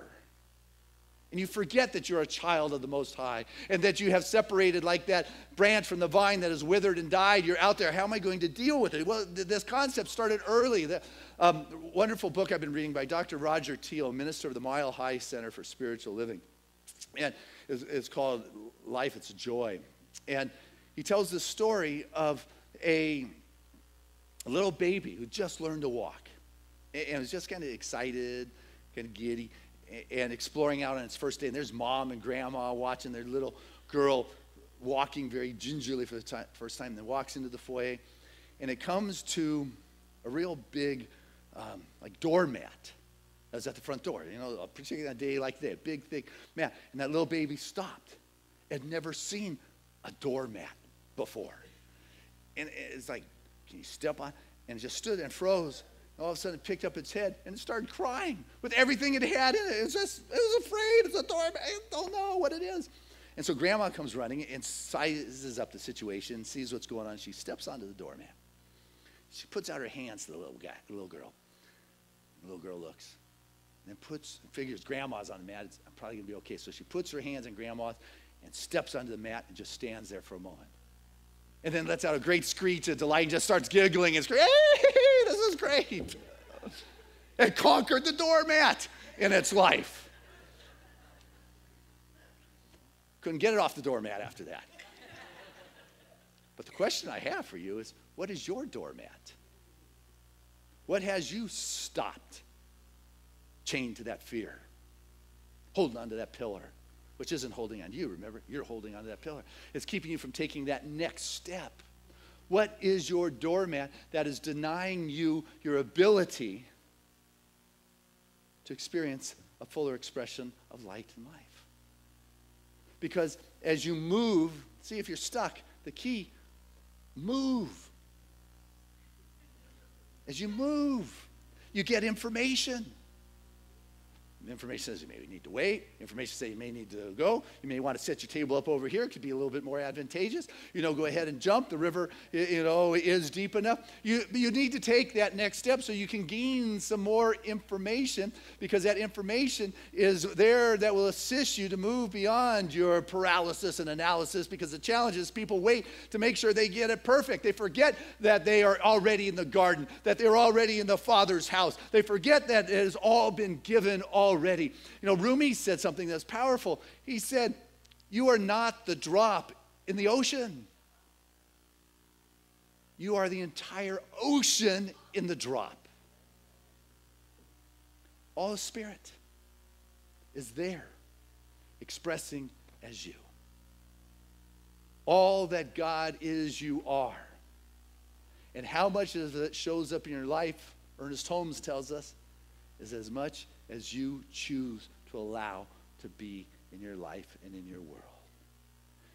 And you forget that you're a child of the Most High and that you have separated like that branch from the vine that has withered and died. You're out there. How am I going to deal with it? Well, this concept started early. The wonderful book I've been reading by Dr. Roger Teal, minister of the Mile High Center for Spiritual Living. And it's called Life, It's a Joy. And he tells the story of a little baby who just learned to walk. And was just kind of excited, kind of giddy, and exploring out on its first day. And there's mom and grandma watching their little girl walking very gingerly for the first time. And then walks into the foyer, and it comes to a real big, like doormat that was at the front door. You know, particularly on a day like that, big, thick mat. And that little baby stopped. Had never seen a doormat before. And it's like, can you step on? And it just stood there and froze. All of a sudden, it picked up its head and it started crying with everything it had in it. It was afraid. It's a doormat. I don't know what it is. And so grandma comes running and sizes up the situation, sees what's going on. She steps onto the doormat. She puts out her hands to the little girl. The little girl looks and then figures grandma's on the mat. I'm probably going to be okay. So she puts her hands in grandma's and steps onto the mat and just stands there for a moment. And then lets out a great screech of delight and just starts giggling and screaming, hey, this is great. It conquered the doormat in its life. Couldn't get it off the doormat after that. But the question I have for you is, what is your doormat? What has you stopped, chained to that fear, holding on to that pillar? Which isn't holding on to you, remember? You're holding on to that pillar. It's keeping you from taking that next step. What is your doormat that is denying you your ability to experience a fuller expression of light and life? Because as you move, see if you're stuck, the key, move. As you move, you get information. Information says you may need to wait. Information says you may need to go. You may want to set your table up over here. It could be a little bit more advantageous. Go ahead and jump. The river, is deep enough. You need to take that next step so you can gain some more information, because that information is there that will assist you to move beyond your paralysis and analysis, because the challenge is people wait to make sure they get it perfect. They forget that they are already in the garden, that they're already in the Father's house. They forget that it has all been given already. Rumi said something that's powerful. He said, you are not the drop in the ocean. You are the entire ocean in the drop. All the Spirit is there, expressing as you. All that God is, you are. And how much of it shows up in your life, Ernest Holmes tells us, is as much as you choose to allow to be in your life and in your world.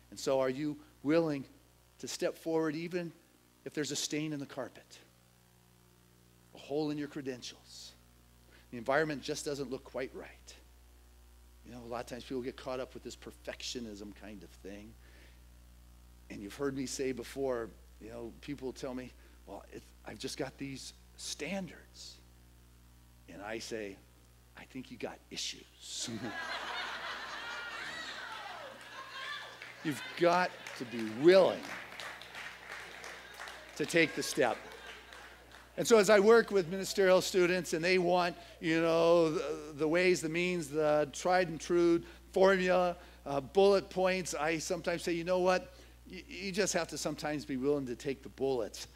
And so are you willing to step forward even if there's a stain in the carpet, a hole in your credentials? The environment just doesn't look quite right. A lot of times people get caught up with this perfectionism kind of thing. And you've heard me say before, people tell me, well, I've just got these standards. And I say, I think you got issues. You've got to be willing to take the step. And so as I work with ministerial students and they want, the ways, the means, the tried and true formula, bullet points, I sometimes say, you know what? You just have to sometimes be willing to take the bullets,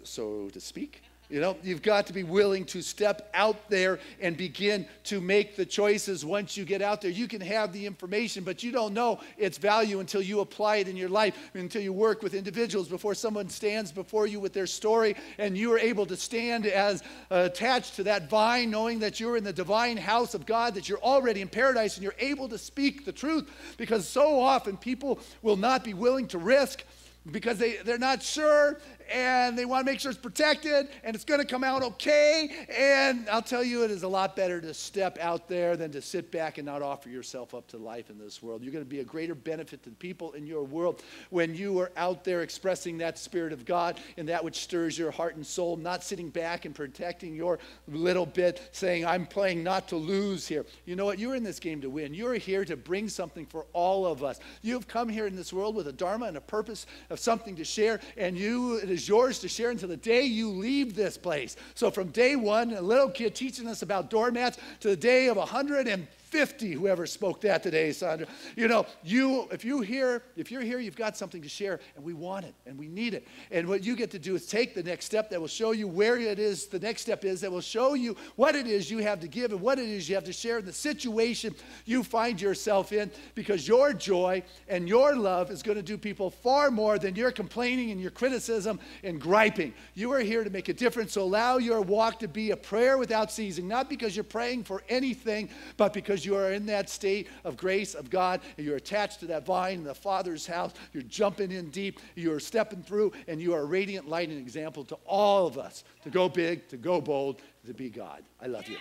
so to speak. You've got to be willing to step out there and begin to make the choices. Once you get out there, you can have the information, but you don't know its value until you apply it in your life, until you work with individuals, before someone stands before you with their story, and you are able to stand as attached to that vine, knowing that you're in the divine house of God, that you're already in paradise, and you're able to speak the truth, because so often people will not be willing to risk, because they're not sure, and they want to make sure it's protected and it's going to come out okay. And I'll tell you, it is a lot better to step out there than to sit back and not offer yourself up to life in this world. You're going to be a greater benefit to the people in your world when you are out there expressing that Spirit of God and that which stirs your heart and soul, not sitting back and protecting your little bit, saying, I'm playing not to lose here. You know what? You're in this game to win. You're here to bring something for all of us. You've come here in this world with a dharma and a purpose of something to share, and it is yours to share until the day you leave this place. So from day one, a little kid teaching us about doormats to the day of 150, whoever spoke that today, Sandra. You know, if you're here, you've got something to share, and we want it, and we need it. And what you get to do is take the next step that will show you where it is, the next step is, that will show you what it is you have to give and what it is you have to share in the situation you find yourself in, because your joy and your love is going to do people far more than your complaining and your criticism and griping. You are here to make a difference, so allow your walk to be a prayer without ceasing, not because you're praying for anything, but because you are in that state of grace of God, and you're attached to that vine in the Father's house. You're jumping in deep, you're stepping through, and you are a radiant light and example to all of us to go big, to go bold, to be God. I love you.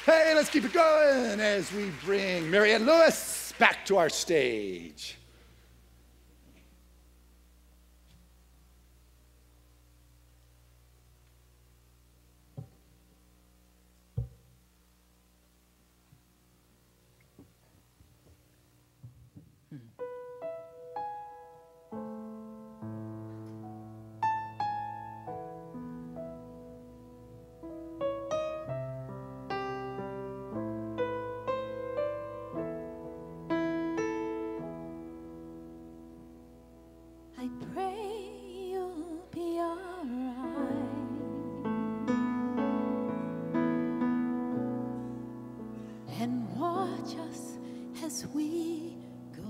Hey, let's keep it going as we bring Marianne Lewis back to our stage. I pray you'll be alright, and watch us as we go,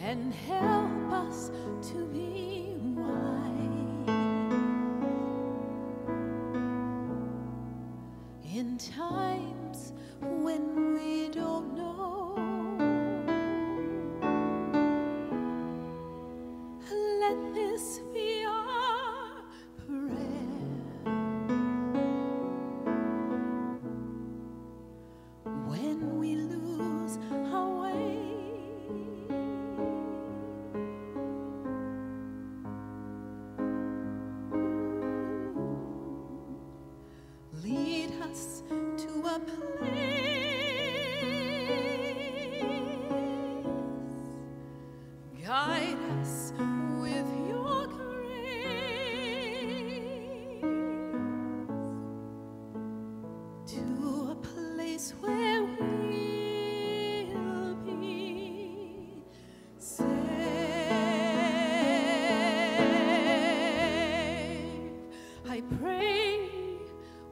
and help us to be wise in times when we don't know. Let this be our prayer when we lose our way. Lead us to a place, guide us with your grace to a place where we'll be safe. I pray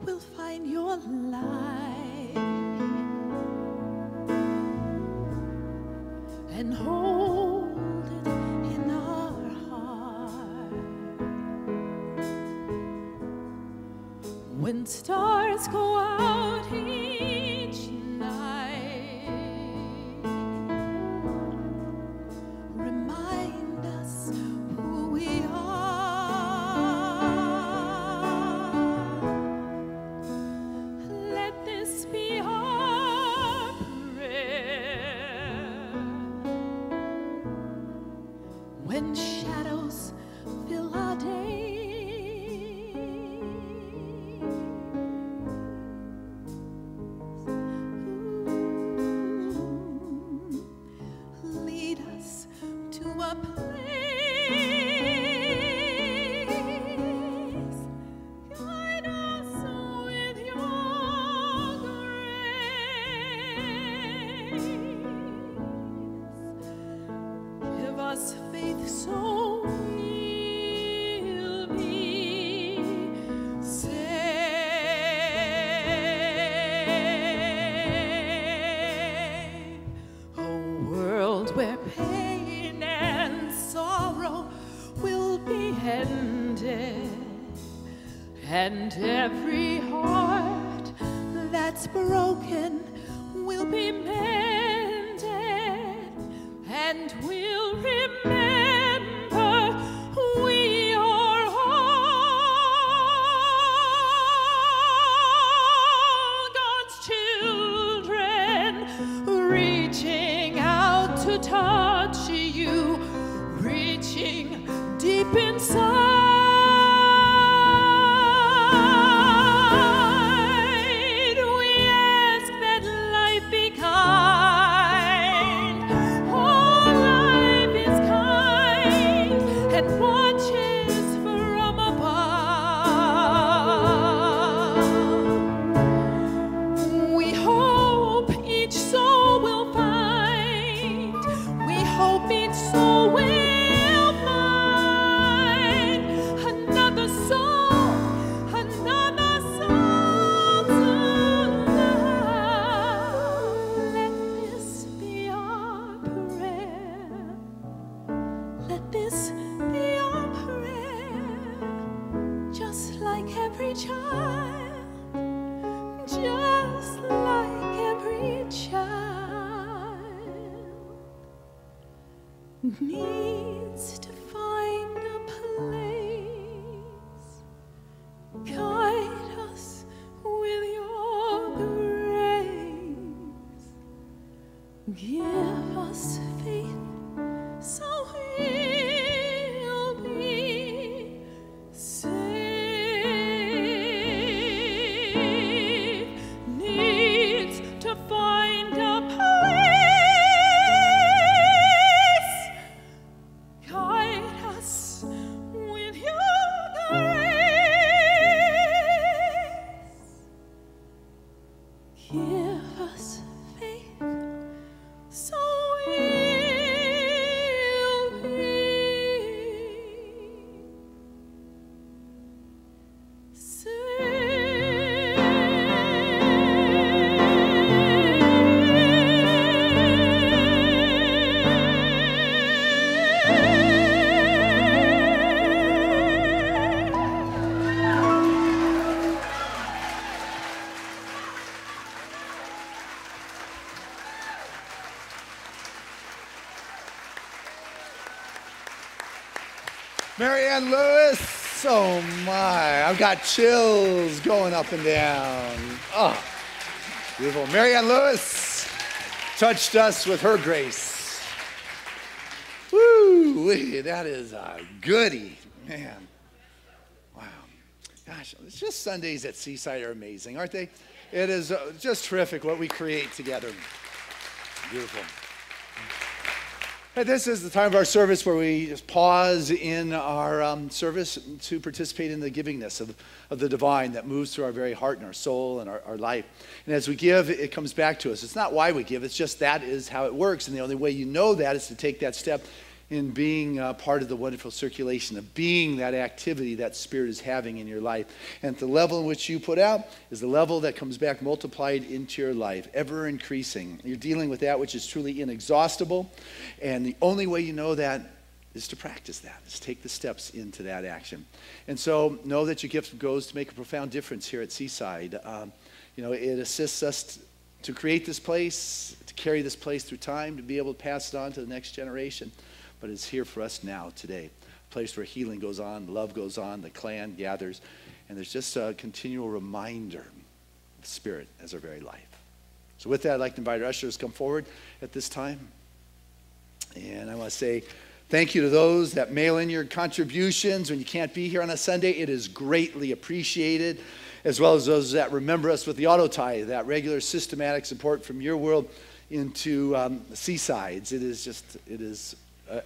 we'll find your light and hold it in our heart. When stars go out each night, remind us who we are. Let this be our prayer when shadows fill our day. ended, and every heart that's broken will be mended, and we'll remember we are all God's children, reaching out to touch you, reaching deep inside. Needs to find a place. Guide us with your grace. Give us faith so we'll be safe. Needs to find a place. Marianne Lewis, oh my, I've got chills going up and down. Oh, beautiful. Marianne Lewis touched us with her grace. Woo, that is a goodie, man. Wow. Gosh, it's just Sundays at Seaside are amazing, aren't they? It is just terrific what we create together. Beautiful. Hey, this is the time of our service where we just pause in our service to participate in the givingness of the divine that moves through our very heart and our soul and our life. And as we give, it comes back to us. It's not why we give, it's just that is how it works. And the only way you know that is to take that step in being part of the wonderful circulation, of being that activity that Spirit is having in your life. And the level in which you put out is the level that comes back multiplied into your life, ever increasing. You're dealing with that which is truly inexhaustible. And the only way you know that is to practice that, is take the steps into that action. And so know that your gift goes to make a profound difference here at Seaside. It assists us to create this place, to carry this place through time, to be able to pass it on to the next generation. But it's here for us now, today. A place where healing goes on, love goes on, the clan gathers, and there's just a continual reminder of Spirit as our very life. So with that, I'd like to invite our ushers to come forward at this time. And I want to say thank you to those that mail in your contributions when you can't be here on a Sunday. It is greatly appreciated, as well as those that remember us with the auto tie, that regular systematic support from your world into Seaside's. It is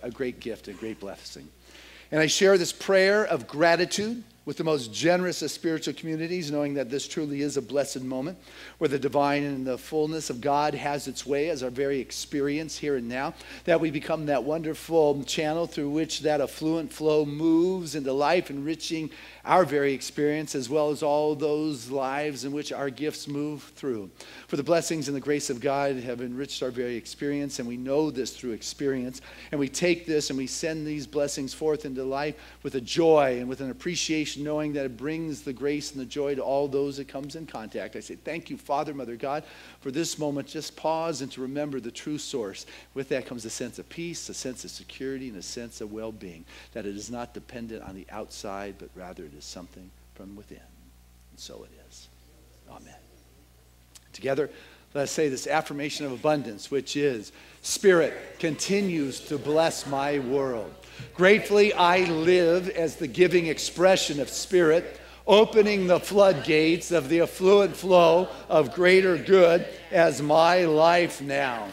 a great gift, a great blessing. And I share this prayer of gratitude with the most generous of spiritual communities, knowing that this truly is a blessed moment where the divine and the fullness of God has its way as our very experience here and now, that we become that wonderful channel through which that affluent flow moves into life, enriching our very experience as well as all those lives in which our gifts move through. For the blessings and the grace of God have enriched our very experience, and we know this through experience, and we take this and we send these blessings forth into life with a joy and with an appreciation, knowing that it brings the grace and the joy to all those it comes in contact. I say thank you, Father, Mother God, for this moment. Just pause and to remember the true source. With that comes a sense of peace, a sense of security, and a sense of well-being, that it is not dependent on the outside, but rather it is something from within. And so it is. Amen. Together, let us say this affirmation of abundance, which is, Spirit continues to bless my world. Gratefully, I live as the giving expression of Spirit, opening the floodgates of the affluent flow of greater good as my life now.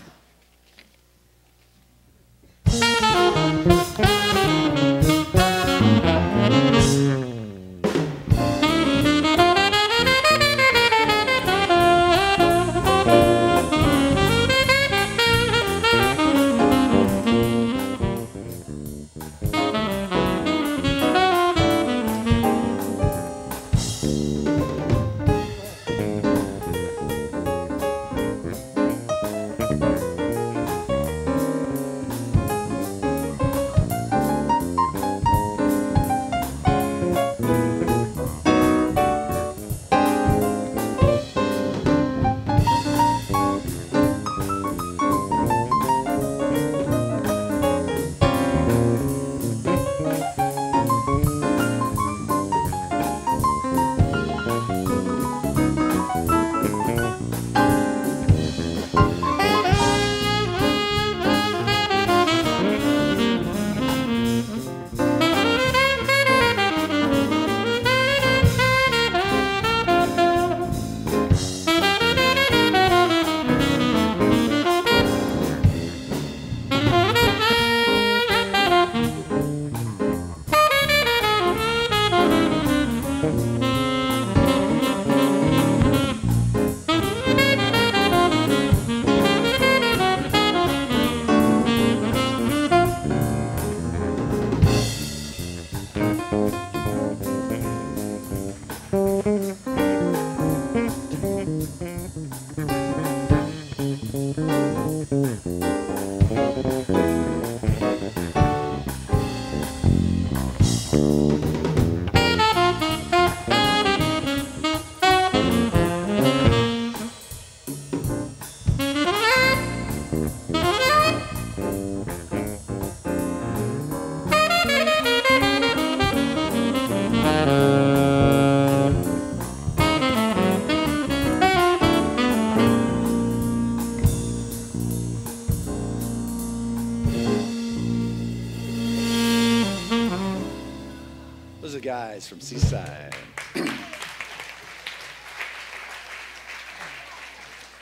Those are guys from Seaside.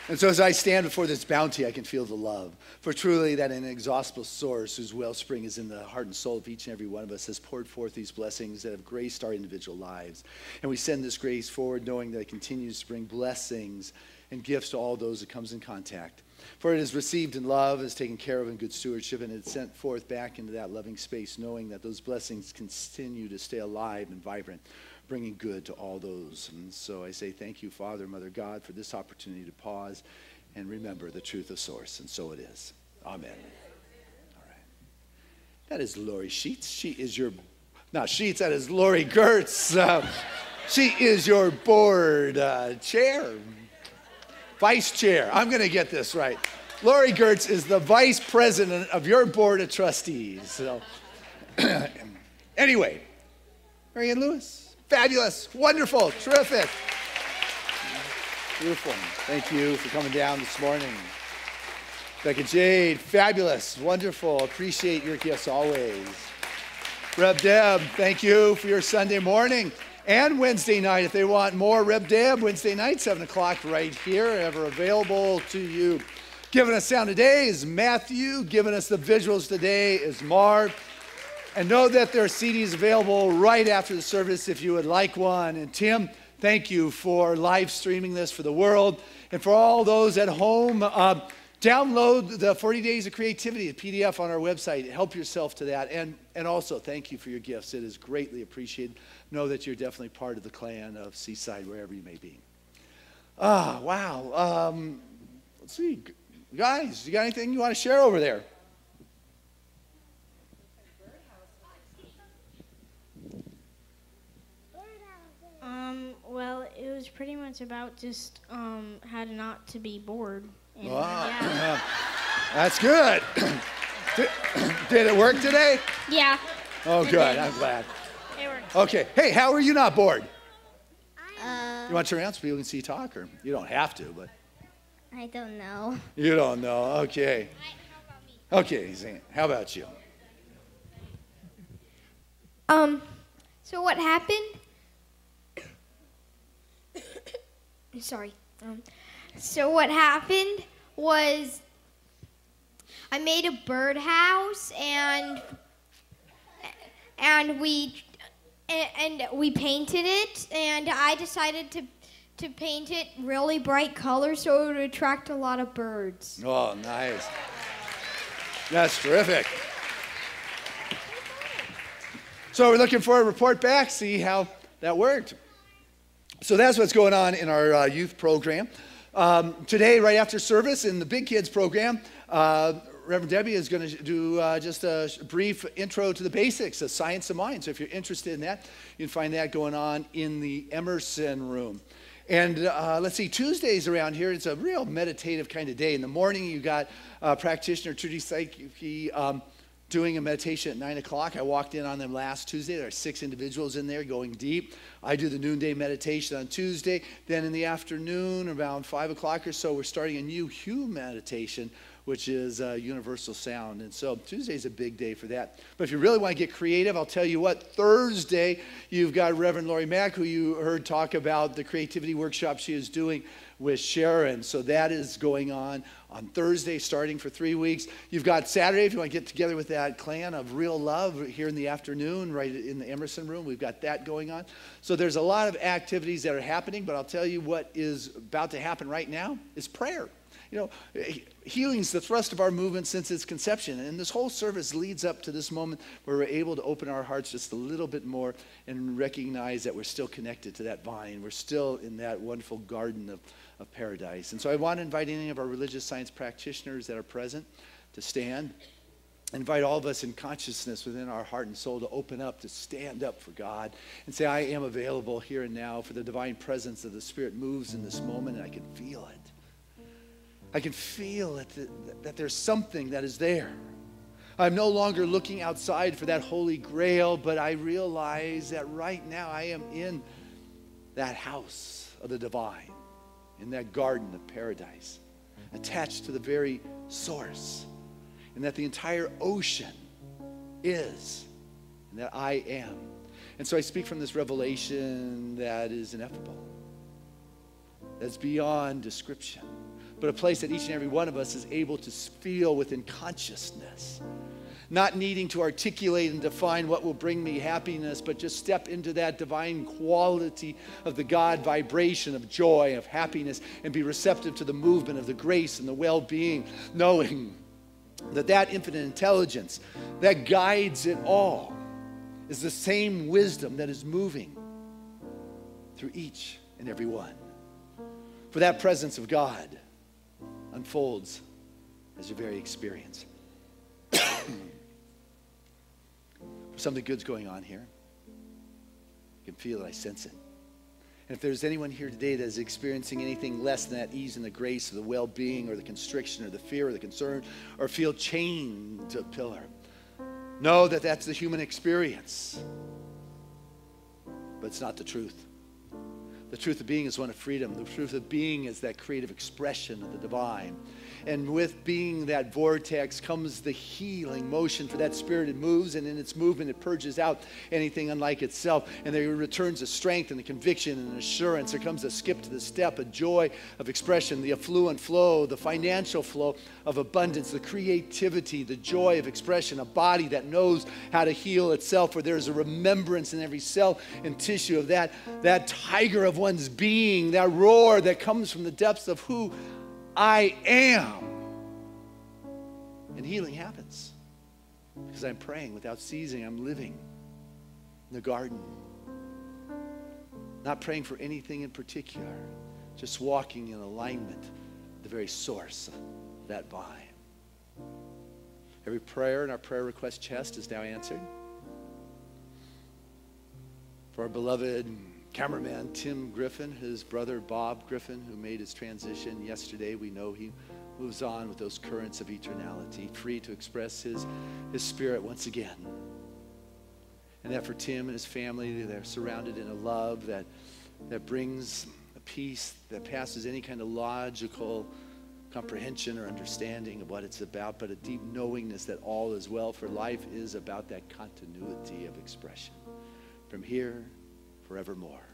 And so as I stand before this bounty, I can feel the love. For truly that inexhaustible source whose wellspring is in the heart and soul of each and every one of us has poured forth these blessings that have graced our individual lives. And we send this grace forward knowing that it continues to bring blessings and gifts to all those it comes in contact. For it is received in love, is taken care of in good stewardship, and it's sent forth back into that loving space, knowing that those blessings continue to stay alive and vibrant, bringing good to all those. And so I say thank you, Father, Mother God, for this opportunity to pause and remember the truth of source. And so it is. Amen. All right. That is Lori Sheets. She is your, not Sheets, that is Lori Gertz. She is your board chair. Vice chair. I'm going to get this right. Lori Gertz is the vice president of your board of trustees. So, anyway, Marianne Lewis, fabulous, wonderful, terrific. Beautiful. Thank you for coming down this morning. Becca Jade, fabulous, wonderful. Appreciate your gifts always. Reb Deb, thank you for your Sunday morning. And Wednesday night, if they want more, Reb Deb, Wednesday night, 7 o'clock right here, ever available to you. Giving us sound today is Matthew. Giving us the visuals today is Mark. And know that there are CDs available right after the service if you would like one. And Tim, thank you for live streaming this for the world. And for all those at home, download the 40 Days of Creativity, a PDF on our website. Help yourself to that. And also, thank you for your gifts. It is greatly appreciated. Know that you're definitely part of the clan of Seaside, wherever you may be. Wow. Let's see. Guys, you got anything you want to share over there? Well, it was pretty much about just how to not to be bored. And, yeah. That's good. Did it work today? Yeah. Oh, good. I'm glad. It worked. Okay. Hey, how are you not bored? You want to turn around so people can see you talk, or you don't have to, but. I don't know. You don't know. Okay. Okay, Zane. How about you? So what happened? Sorry. So what happened was I made a birdhouse and we painted it, and I decided to paint it really bright colors so it would attract a lot of birds. Oh, nice. That's terrific. So we're looking for a report back, see how that worked. So that's what's going on in our youth program. Today, right after service in the Big Kids program, Reverend Debbie is going to do just a brief intro to the basics of science of mind. So if you're interested in that, you can find that going on in the Emerson room. And let's see, Tuesdays around here, it's a real meditative kind of day. In the morning, you got practitioner Trudy Psyche doing a meditation at 9 o'clock. I walked in on them last Tuesday. There are 6 individuals in there going deep. I do the noonday meditation on Tuesday. Then in the afternoon, around 5 o'clock or so, we're starting a new Hue meditation, which is universal sound. And so Tuesday's a big day for that. But if you really want to get creative, I'll tell you what, Thursday, you've got Reverend Lori Mack, who you heard talk about the creativity workshop she is doing with Sharon. So that is going on Thursday, starting for 3 weeks. You've got Saturday, if you want to get together with that clan of real love here in the afternoon, right in the Emerson room. We've got that going on. So there's a lot of activities that are happening, but I'll tell you what is about to happen right now is prayer. You know, healing's the thrust of our movement since its conception. And this whole service leads up to this moment where we're able to open our hearts just a little bit more and recognize that we're still connected to that vine. We're still in that wonderful garden of paradise. And so I want to invite any of our religious science practitioners that are present to stand. Invite all of us in consciousness within our heart and soul to open up, to stand up for God and say, I am available here and now, for the divine presence of the Spirit moves in this moment, and I can feel it. I can feel it, that there's something that is there. I'm no longer looking outside for that holy grail, but I realize that right now I am in that house of the divine, in that garden of paradise, attached to the very source, and that the entire ocean is, and that I am. And so I speak from this revelation that is ineffable, that's beyond description, but a place that each and every one of us is able to feel within consciousness, not needing to articulate and define what will bring me happiness, but just step into that divine quality of the God vibration of joy, of happiness, and be receptive to the movement of the grace and the well-being, knowing that that infinite intelligence that guides it all is the same wisdom that is moving through each and every one. For that presence of God unfolds as your very experience. Something good's going on here. I can feel it, I sense it. And if there's anyone here today that is experiencing anything less than that ease and the grace of the well-being or the constriction or the fear or the concern or feel chained to a pillar, know that that's the human experience. But it's not the truth. The truth of being is one of freedom. The truth of being is that creative expression of the divine. And with being that vortex comes the healing motion for that spirit. It moves, and in its movement it purges out anything unlike itself. And there returns a strength and a conviction and an assurance. There comes a skip to the step, a joy of expression, the affluent flow, the financial flow of abundance, the creativity, the joy of expression, a body that knows how to heal itself, where there's a remembrance in every cell and tissue of that tiger of one's being, that roar that comes from the depths of who I am. And healing happens because I'm praying without ceasing. I'm living in the garden, not praying for anything in particular, just walking in alignment with the very source of that vine. Every prayer in our prayer request chest is now answered. For our beloved cameraman Tim Griffin, his brother Bob Griffin, who made his transition yesterday, we know he moves on with those currents of eternality, free to express his spirit once again. And that for Tim and his family, they're surrounded in a love that brings a peace that passes any kind of logical comprehension or understanding of what it's about, but a deep knowingness that all is well, for life is about that continuity of expression from here forevermore.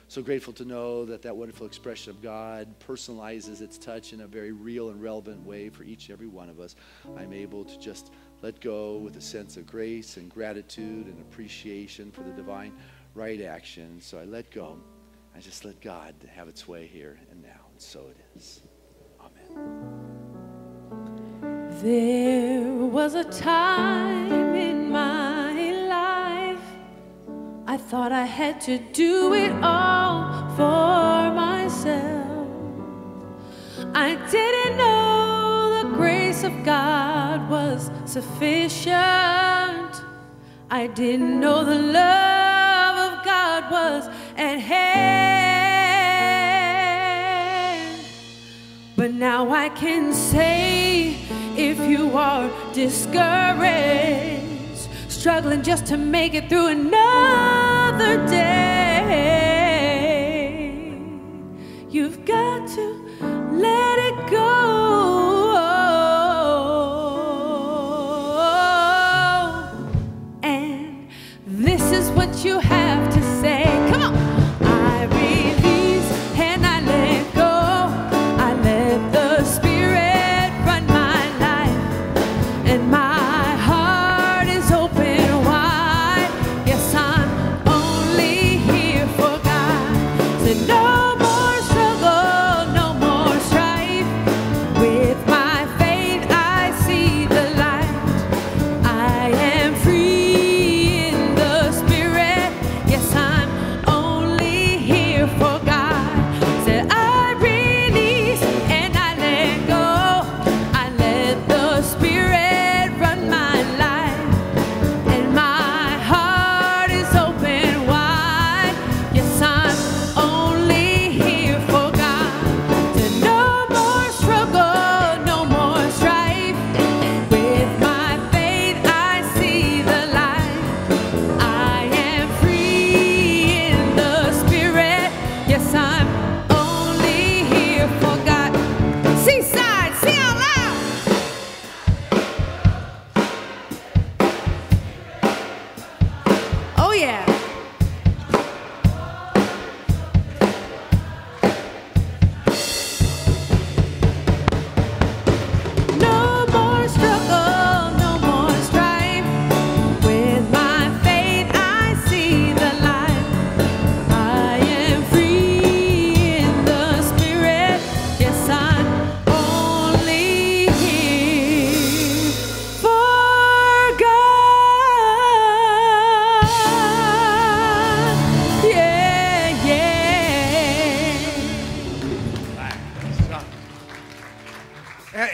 So grateful to know that wonderful expression of God personalizes its touch in a very real and relevant way for each and every one of us. I'm able to just let go with a sense of grace and gratitude and appreciation for the divine right action. So I let go. I just let God have its way here and now. And so it is. Amen. There was a time in my life I thought I had to do it all for myself. I didn't know the grace of God was sufficient. I didn't know the love of God was at hand. But now I can say, if you are discouraged, struggling just to make it through another day, you've got to let it go. And this is what you have to say. Come on. I release and I let go. I let the Spirit run my life, and my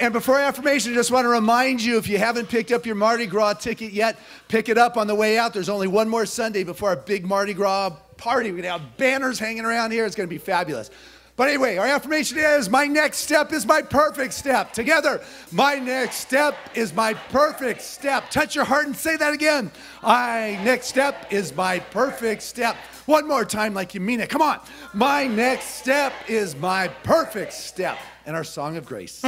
And before affirmation, I just want to remind you, if you haven't picked up your Mardi Gras ticket yet, pick it up on the way out. There's only one more Sunday before our big Mardi Gras party. We're going to have banners hanging around here. It's going to be fabulous. But anyway, our affirmation is my next step is my perfect step. Together, my next step is my perfect step. Touch your heart and say that again. My next step is my perfect step. One more time like you mean it. Come on. My next step is my perfect step. And our song of grace.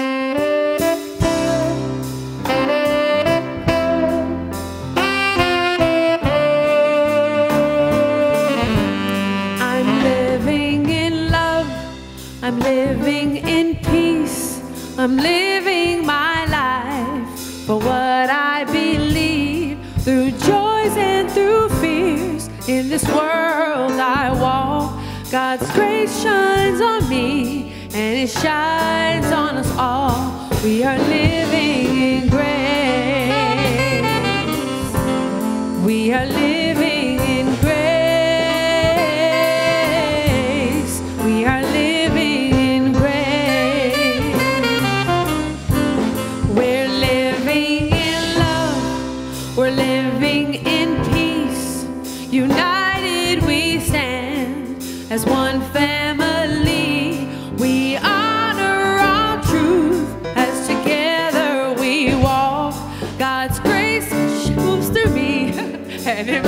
I'm living in peace. I'm living my life for what I believe. Through joys and through fears, in this world I walk. God's grace shines on me, and it shines on us all. We are living in grace. We are living in grace. We are living in grace. We're living in love. We're living in peace. United we stand as one family. We honor our truth as together we walk. God's grace moves through me and it